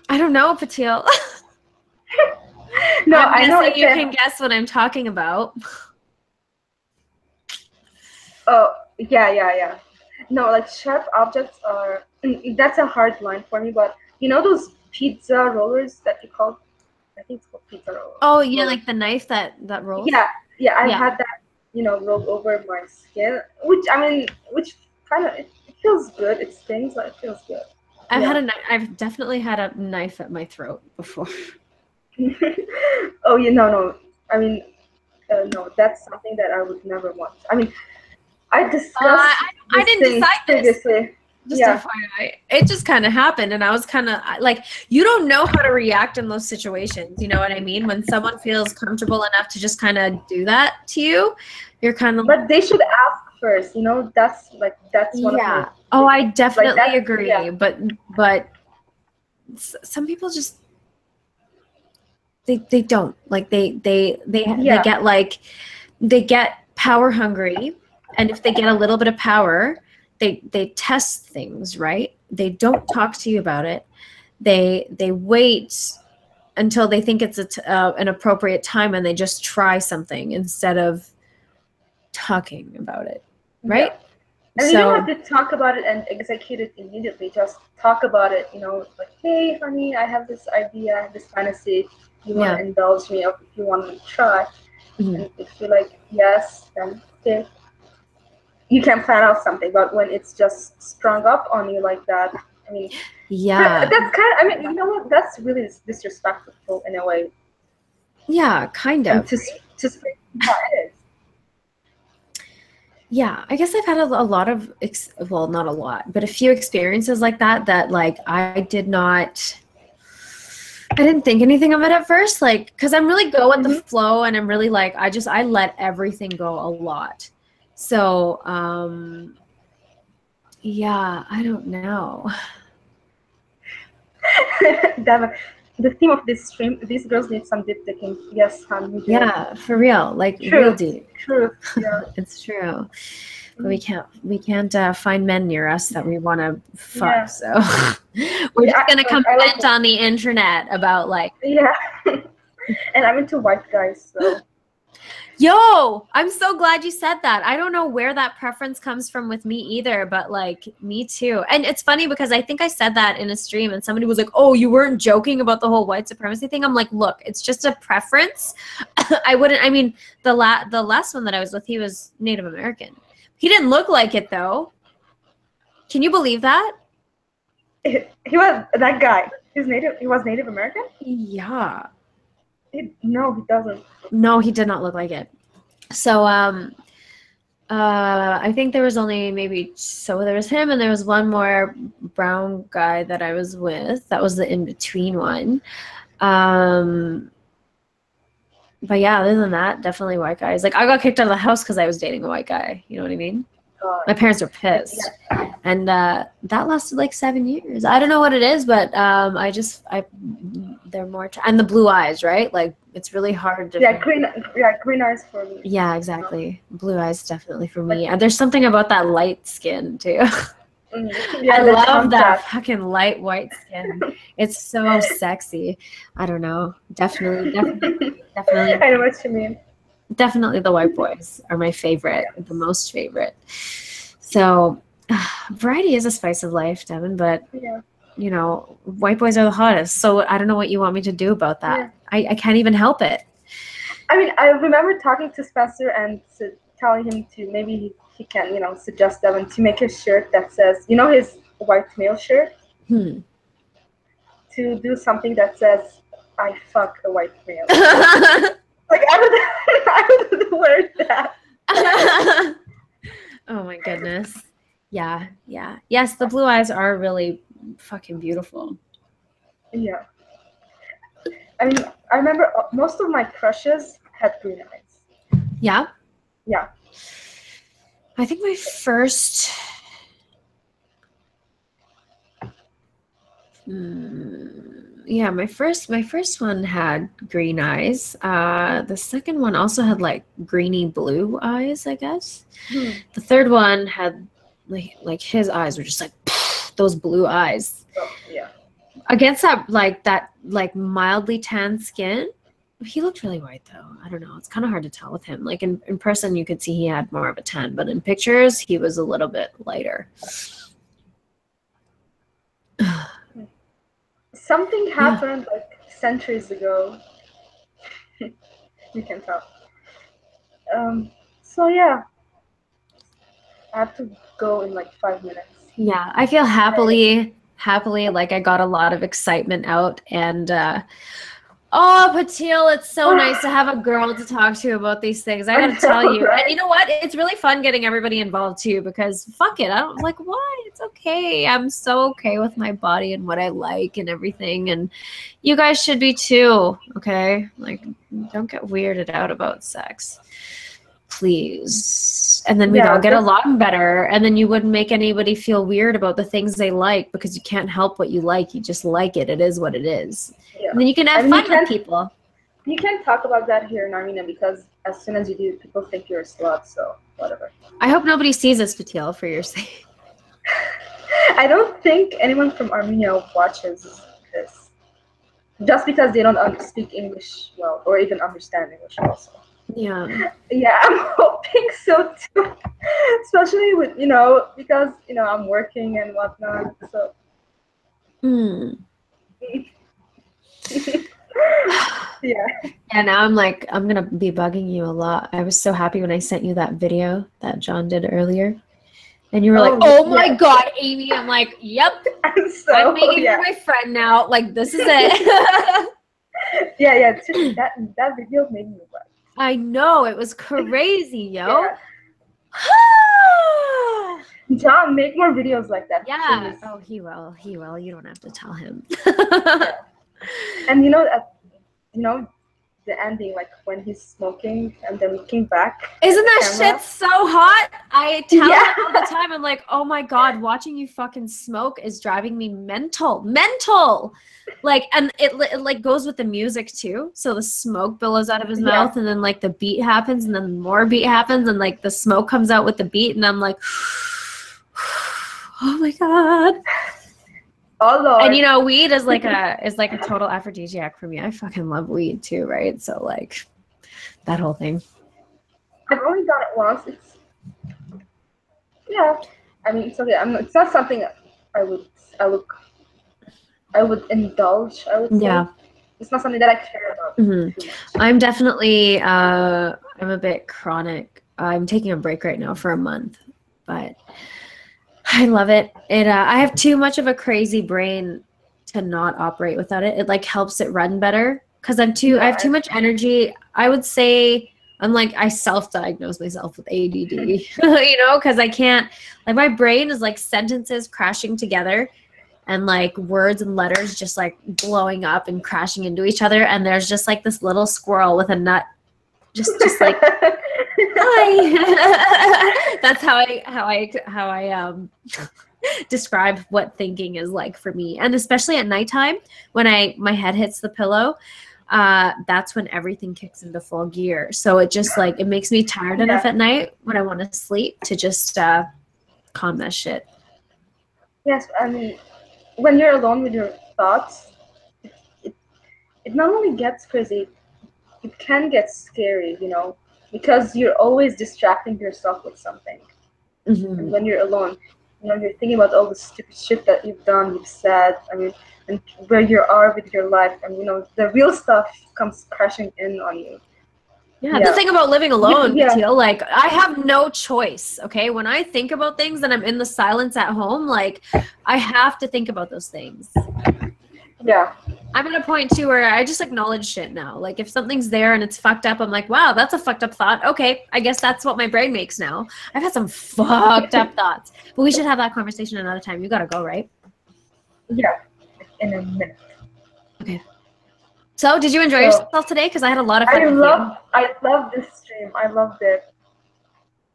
I don't know, Patil. No, I know you can guess what I'm talking about. Oh, yeah. No, like sharp objects are, that's a hard line for me, but those pizza rollers that you call, I think it's called pizza roller. Oh, yeah, like the knife that rolls? Yeah, I've had that, rolled over my skin, which kind of, it feels good. It stings, but it feels good. I've definitely had a knife at my throat before. Oh, no. I mean, no, that's something that I would never want. I mean, I discussed I didn't decide this. Previously. Just FYI, it just kind of happened, and I was kind of like, you don't know how to react in those situations. You know what I mean? When someone feels comfortable enough to just kind of do that to you, you're kind of. But they should ask first. That's one of my. Oh, I definitely agree. Yeah. But some people just they don't like they get power hungry, And if they get a little bit of power, they test things, right? They don't talk to you about it. They wait until they think it's an appropriate time, and they just try something instead of talking about it, right? Yeah. And you don't have to talk about it and execute it immediately. Just talk about it, like, hey, honey, I have this idea, I have this fantasy. You want to indulge me, or if you want to try. And if you're like, yes, then okay. You can plan out something. But when it's just sprung up on you like that, I mean, yeah, that's kind of, I mean, you know what? That's really disrespectful in a way. Yeah, kind of. And to speak how it is. Yeah, I guess I've had a lot of, well, not a lot, but a few experiences like that, like, I didn't think anything of it at first, like, because I'm really go with the flow, and I'm really like, I let everything go a lot. So, yeah, I don't know. The theme of this stream, these girls need some deep thinking. Yes, honey. Yeah, for real, like, real deep. True. Yeah. It's true. But we can't find men near us that we want to fuck. So we're just gonna comment on the internet about, like, yeah. And I'm into white guys, so. Yo, I'm so glad you said that. I don't know where that preference comes from with me either, but, like, me too. And it's funny because I think I said that in a stream, and somebody was like, oh, you weren't joking about the whole white supremacy thing. I'm like, look, it's just a preference. I mean, the last one that I was with, he was Native American. He didn't look like it, though. Can you believe that? He was that guy. He was Native American? Yeah. No, he doesn't. No, he did not look like it. So, I think there was only there was him, and there was one more brown guy that I was with. That was the in-between one. But yeah, other than that, definitely white guys. Like, I got kicked out of the house because I was dating a white guy. You know what I mean? My parents were pissed. Yeah. And that lasted like 7 years. I don't know what it is, but they're more, and the blue eyes, right? Like, it's really hard to. Green eyes for me. Yeah, exactly. Blue eyes definitely for me. And there's something about that light skin too. Yeah, I love that fucking light white skin. It's so sexy. I don't know. Definitely. I know what you mean. Definitely the white boys are my favorite, the most favorite. So variety is a spice of life, Devin, but you know, white boys are the hottest. So I don't know what you want me to do about that. Yeah. I can't even help it. I mean, I remember talking to Spencer and telling him to maybe he can, suggest Devin to make a shirt that says, his white male shirt, to do something that says, I fuck a white male. Like, I would wear that. Oh my goodness. Yeah. Yes, the blue eyes are really fucking beautiful. Yeah. I mean, I remember most of my crushes had green eyes. Yeah? Yeah. I think my first... yeah, my first one had green eyes. The second one also had like greeny blue eyes, I guess. The third one had like his eyes were just like those blue eyes. Oh, yeah. Against that mildly tan skin, he looked really white though. I don't know. It's kind of hard to tell with him. Like in person, you could see he had more of a tan, but in pictures, he was a little bit lighter. Something happened like centuries ago. You can tell. So yeah, I have to go in like 5 minutes. Yeah, I feel happily like I got a lot of excitement out, and oh, Patil, it's so nice to have a girl to talk to about these things. I gotta tell you. Right? And you know what? It's really fun getting everybody involved too, because fuck it. I don't like why. It's okay. I'm so okay with my body and what I like and everything. And you guys should be too, okay? Like, don't get weirded out about sex. Please. And then we'd all get along better, and then you wouldn't make anybody feel weird about the things they like, because you can't help what you like. You just like it. It is what it is. Yeah. And then you can have fun with people. You can't talk about that here in Armenia, because as soon as you do, people think you're a slut. So whatever. I hope nobody sees this, Patil, for your sake. I don't think anyone from Armenia watches this, just because they don't speak English well, or even understand English also. Yeah. Yeah, I'm hoping so too. Especially with, because, I'm working and whatnot. So. Yeah. Yeah, now I'm gonna be bugging you a lot. I was so happy when I sent you that video that John did earlier. And you were like, oh my God, Amy. I'm like, yep. I'm making her my friend now. Like, this is it. Yeah. That video made me laugh. I know. It was crazy, yo. Yeah. John, make more videos like that. Yeah. Please. Oh, he will. He will. You don't have to tell him. Yeah. And the ending, like when he's smoking and then looking back. Isn't that shit so hot? I tell him all the time. I'm like, oh my God, watching you fucking smoke is driving me mental. Like, and it like goes with the music too. So the smoke billows out of his mouth, and then like the beat happens, and then more beat happens, and like the smoke comes out with the beat, and I'm like, oh my God. Oh Lord. And weed is like a total aphrodisiac for me. I fucking love weed too, right? So like that whole thing. I've only done it once. I mean, it's okay. it's not something I would indulge. I would say. Yeah. It's not something that I care about too much. I'm definitely I'm a bit chronic. I'm taking a break right now for a month, but I love it. I have too much of a crazy brain to not operate without it. It like helps it run better because I have too much energy. I would say I self-diagnose myself with ADD, because I can't, like, my brain is like sentences crashing together and like words and letters just like blowing up and crashing into each other. And there's just like this little squirrel with a nut just like hi. That's how I describe what thinking is like for me. And especially at nighttime when my head hits the pillow, that's when everything kicks into full gear. So it just like it makes me tired enough at night when I want to sleep to just calm that shit. Yes, I mean, when you're alone with your thoughts, it not only gets crazy, it can get scary, because you're always distracting yourself with something. And when you're alone, you're thinking about all the stupid shit that you've done, you've said, I mean, and where you are with your life, and the real stuff comes crashing in on you. Yeah, the thing about living alone, Patil, like, I have no choice, okay? When I think about things and I'm in the silence at home, like, I have to think about those things. Yeah. I'm at a point, too, where I just acknowledge shit now. Like, if something's there and it's fucked up, I'm like, wow, that's a fucked up thought. Okay, I guess that's what my brain makes now. I've had some fucked up thoughts. But we should have that conversation another time. You gotta go, right? Yeah, in a minute. Okay. So, did you enjoy yourself today? Because I had a lot of fun I love this stream. I loved it.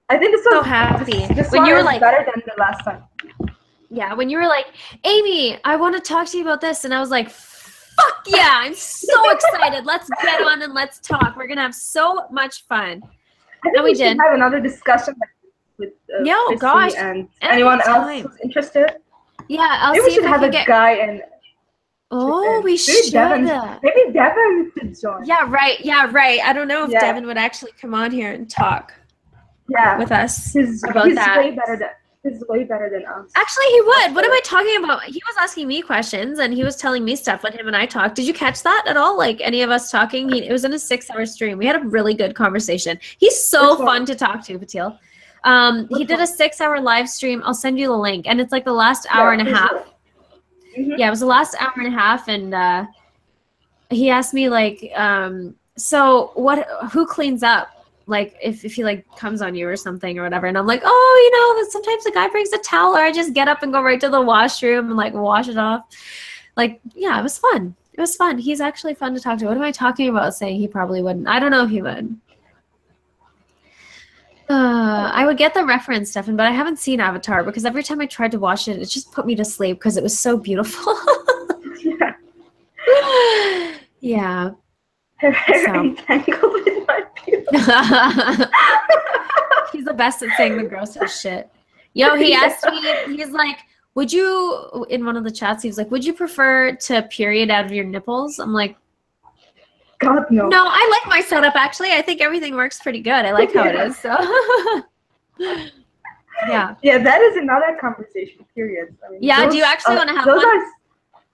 I think this was so happy. This when you were like better than the last time. Yeah, when you were like, Amy, I want to talk to you about this, and I was like, fuck yeah, I'm so excited. Let's get on and let's talk. We're gonna have so much fun. And we did have another discussion with Chrissy and anyone else who's interested. Yeah, maybe we should have a guy and. Oh, we should. Maybe Devin could join. Yeah, right. I don't know if Devin would actually come on here and talk. With us about that. He's way better than us. Actually, he would. What am I talking about? He was asking me questions and he was telling me stuff when him and I talked. Did you catch that at all? Like any of us talking? It was in a 6-hour stream. We had a really good conversation. He's so fun to talk to, Patil. He did a 6-hour live stream. I'll send you the link. And it's like the last hour and a half. Yeah, it was the last hour and a half. And he asked me like, so who cleans up? Like if he like comes on you or something or whatever, and I'm like, oh, sometimes the guy brings a towel, or I just get up and go right to the washroom and like wash it off. Like, yeah, it was fun. It was fun. He's actually fun to talk to. What am I talking about saying he probably wouldn't? I don't know if he would. I would get the reference, Stefan, but I haven't seen Avatar because every time I tried to watch it, it just put me to sleep because it was so beautiful. Yeah. Her hair entangled in my pupils. He's the best at saying the grossest shit. Yo, he asked me, he's like, would you, in one of the chats, he was like, would you prefer to period out of your nipples? I'm like, God, no. No, I like my setup, actually. I think everything works pretty good. I like how it is, so. Yeah. Yeah, that is another conversation, period. I mean, Yeah, do you actually want to have one?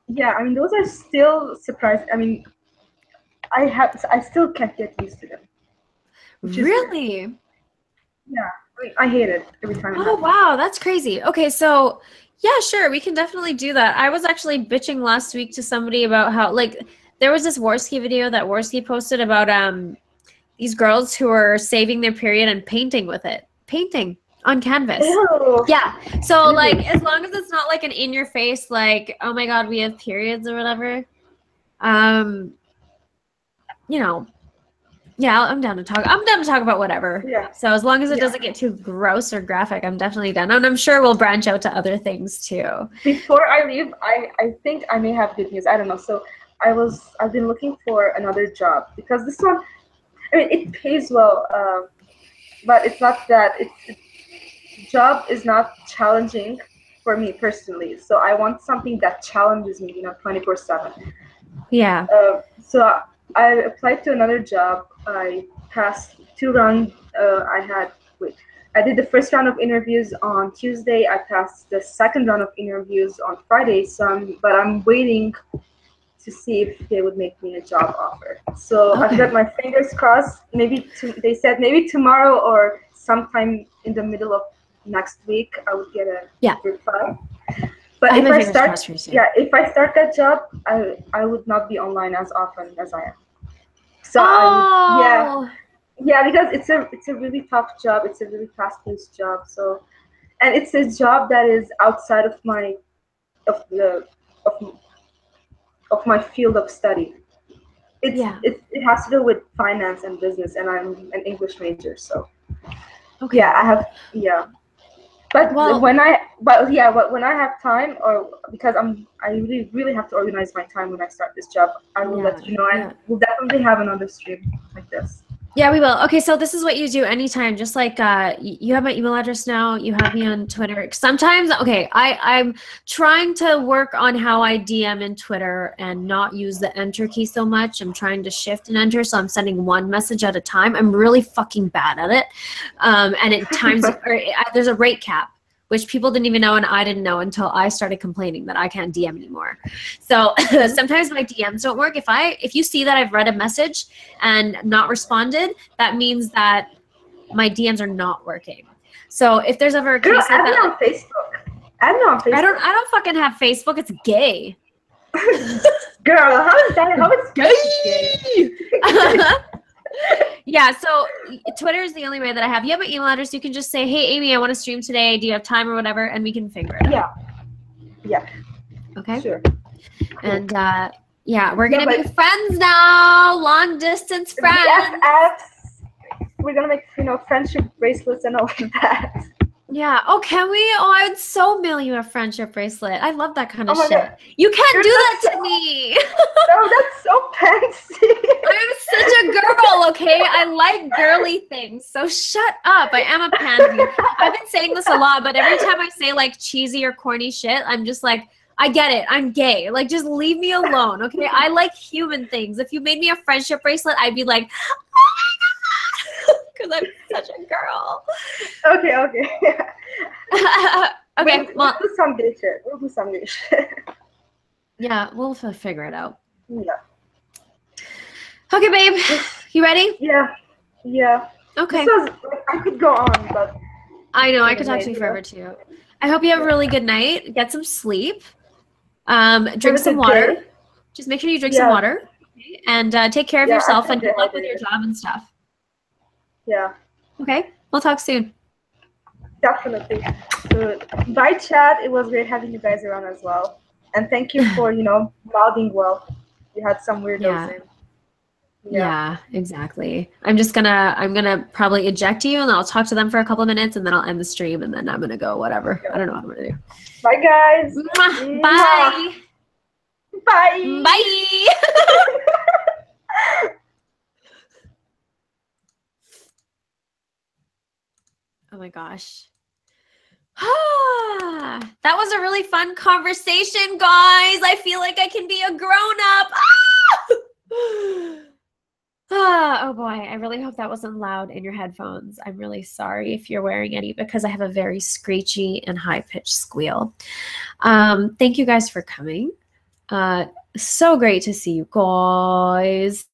Yeah, I mean, those are still surprising. I mean, I still can't get used to them. Really? Yeah, I mean, I hate it every time. Oh, wow, that's crazy. Okay, so yeah, sure, we can definitely do that. I was actually bitching last week to somebody about how, like, there was this Worski video that Worski posted about these girls who are saving their period and painting with it. Painting on canvas. Ew. Yeah. So Really? like as long as it's not like an in your face like, oh my God, we have periods or whatever. You know, yeah, I'm down to talk. I'm down to talk about whatever. Yeah. So as long as it doesn't get too gross or graphic, I'm definitely down. And I'm sure we'll branch out to other things too. Before I leave, I think I may have good news. I don't know. So I've been looking for another job because this one, I mean, it pays well, but it's not that. Job is not challenging for me personally. So I want something that challenges me, 24/7. Yeah. So I applied to another job. I passed 2 rounds. I did the first round of interviews on Tuesday. I passed the second round of interviews on Friday. But I'm waiting to see if they would make me a job offer. So I've got my fingers crossed. They said maybe tomorrow or sometime in the middle of next week I would get a reply. But if I start that job, I would not be online as often as I am. So because it's a really tough job. It's a really fast-paced job. So, and it's a job that is outside of my field of study. It has to do with finance and business, and I'm an English major. So, But when I have time, or because I really really have to organize my time when I start this job, I will let you know, and we'll definitely have another stream like this. Yeah, we will. Okay, so this is what you do anytime. Just like you have my email address now. You have me on Twitter. Sometimes, okay, I'm trying to work on how I DM in Twitter and not use the enter key so much. I'm trying to shift and enter, so I'm sending one message at a time. I'm really fucking bad at it. And at times, there's a rate cap, which people didn't even know and I didn't know until I started complaining that I can't DM anymore. So sometimes my DMs don't work. If you see that I've read a message and not responded, that means that my DMs are not working. So if there's ever a case like that, on Facebook. Add me on Facebook. I don't fucking have Facebook. It's gay. Girl, how is gay? Yeah, so Twitter is the only way that I have. You have my email address. You can just say, hey, Amy, I want to stream today. Do you have time or whatever? And we can figure it out. Yeah. Okay. Sure. And we're going to be friends now. Long distance friends. BFFs. We're going to make, friendship bracelets and all of that. Yeah. Oh, can we? Oh, I would so mail you a friendship bracelet. I love that kind of shit. God. You can't do that to me. No, that's so fancy. I'm such a girl, okay? I like girly things. So shut up. I am a pansy. I've been saying this a lot, but every time I say like cheesy or corny shit, I'm just like, I get it. I'm gay. Like, just leave me alone, okay? I like human things. If you made me a friendship bracelet, I'd be like, oh my God, because I'm such a girl. Okay. Okay, we'll do some good shit. Yeah, we'll figure it out. Yeah. Okay, babe. You ready? Yeah. Okay. I could go on, but I know I could talk to you forever too. I hope you have a really good night. Get some sleep. Drink some water. Just make sure you drink some water, okay? And take care of yourself and good luck with your job and stuff. Yeah. Okay. We'll talk soon. Definitely. So, bye, chat. It was great having you guys around as well. And thank you for, modding well. You had some weirdos in. Yeah, exactly. I'm gonna probably eject you and I'll talk to them for a couple of minutes and then I'll end the stream and then I'm gonna go whatever. I don't know what I'm gonna do. Bye, guys. Bye. Bye. Bye. Oh my gosh. That was a really fun conversation, guys. I feel like I can be a grown-up. Oh boy, I really hope that wasn't loud in your headphones. I'm really sorry if you're wearing any because I have a very screechy and high-pitched squeal. Thank you guys for coming. So great to see you guys.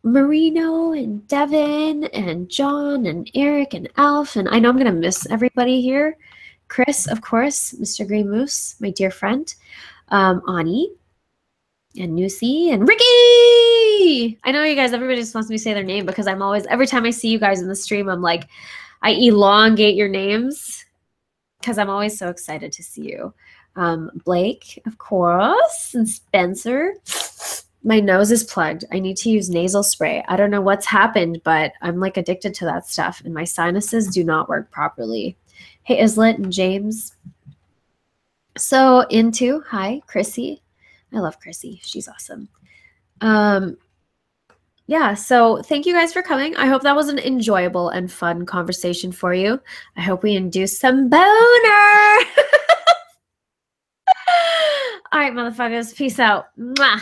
Marino and Devin and John and Eric and Alf, and I know I'm going to miss everybody here. Chris, of course, Mr. Green Moose, my dear friend, Ani and Nusi and Ricky. I know you guys, everybody just wants me to say their name because I'm always, every time I see you guys in the stream, I'm like, I elongate your names because I'm always so excited to see you. Blake, of course, and Spencer. My nose is plugged. I need to use nasal spray. I don't know what's happened, but I'm like addicted to that stuff and my sinuses do not work properly. Hey, Islet and James. So into, hi, Chrissy. I love Chrissy. She's awesome. Yeah, so thank you guys for coming. I hope that was an enjoyable and fun conversation for you. I hope we induced some boner. All right, motherfuckers. Peace out. Mwah.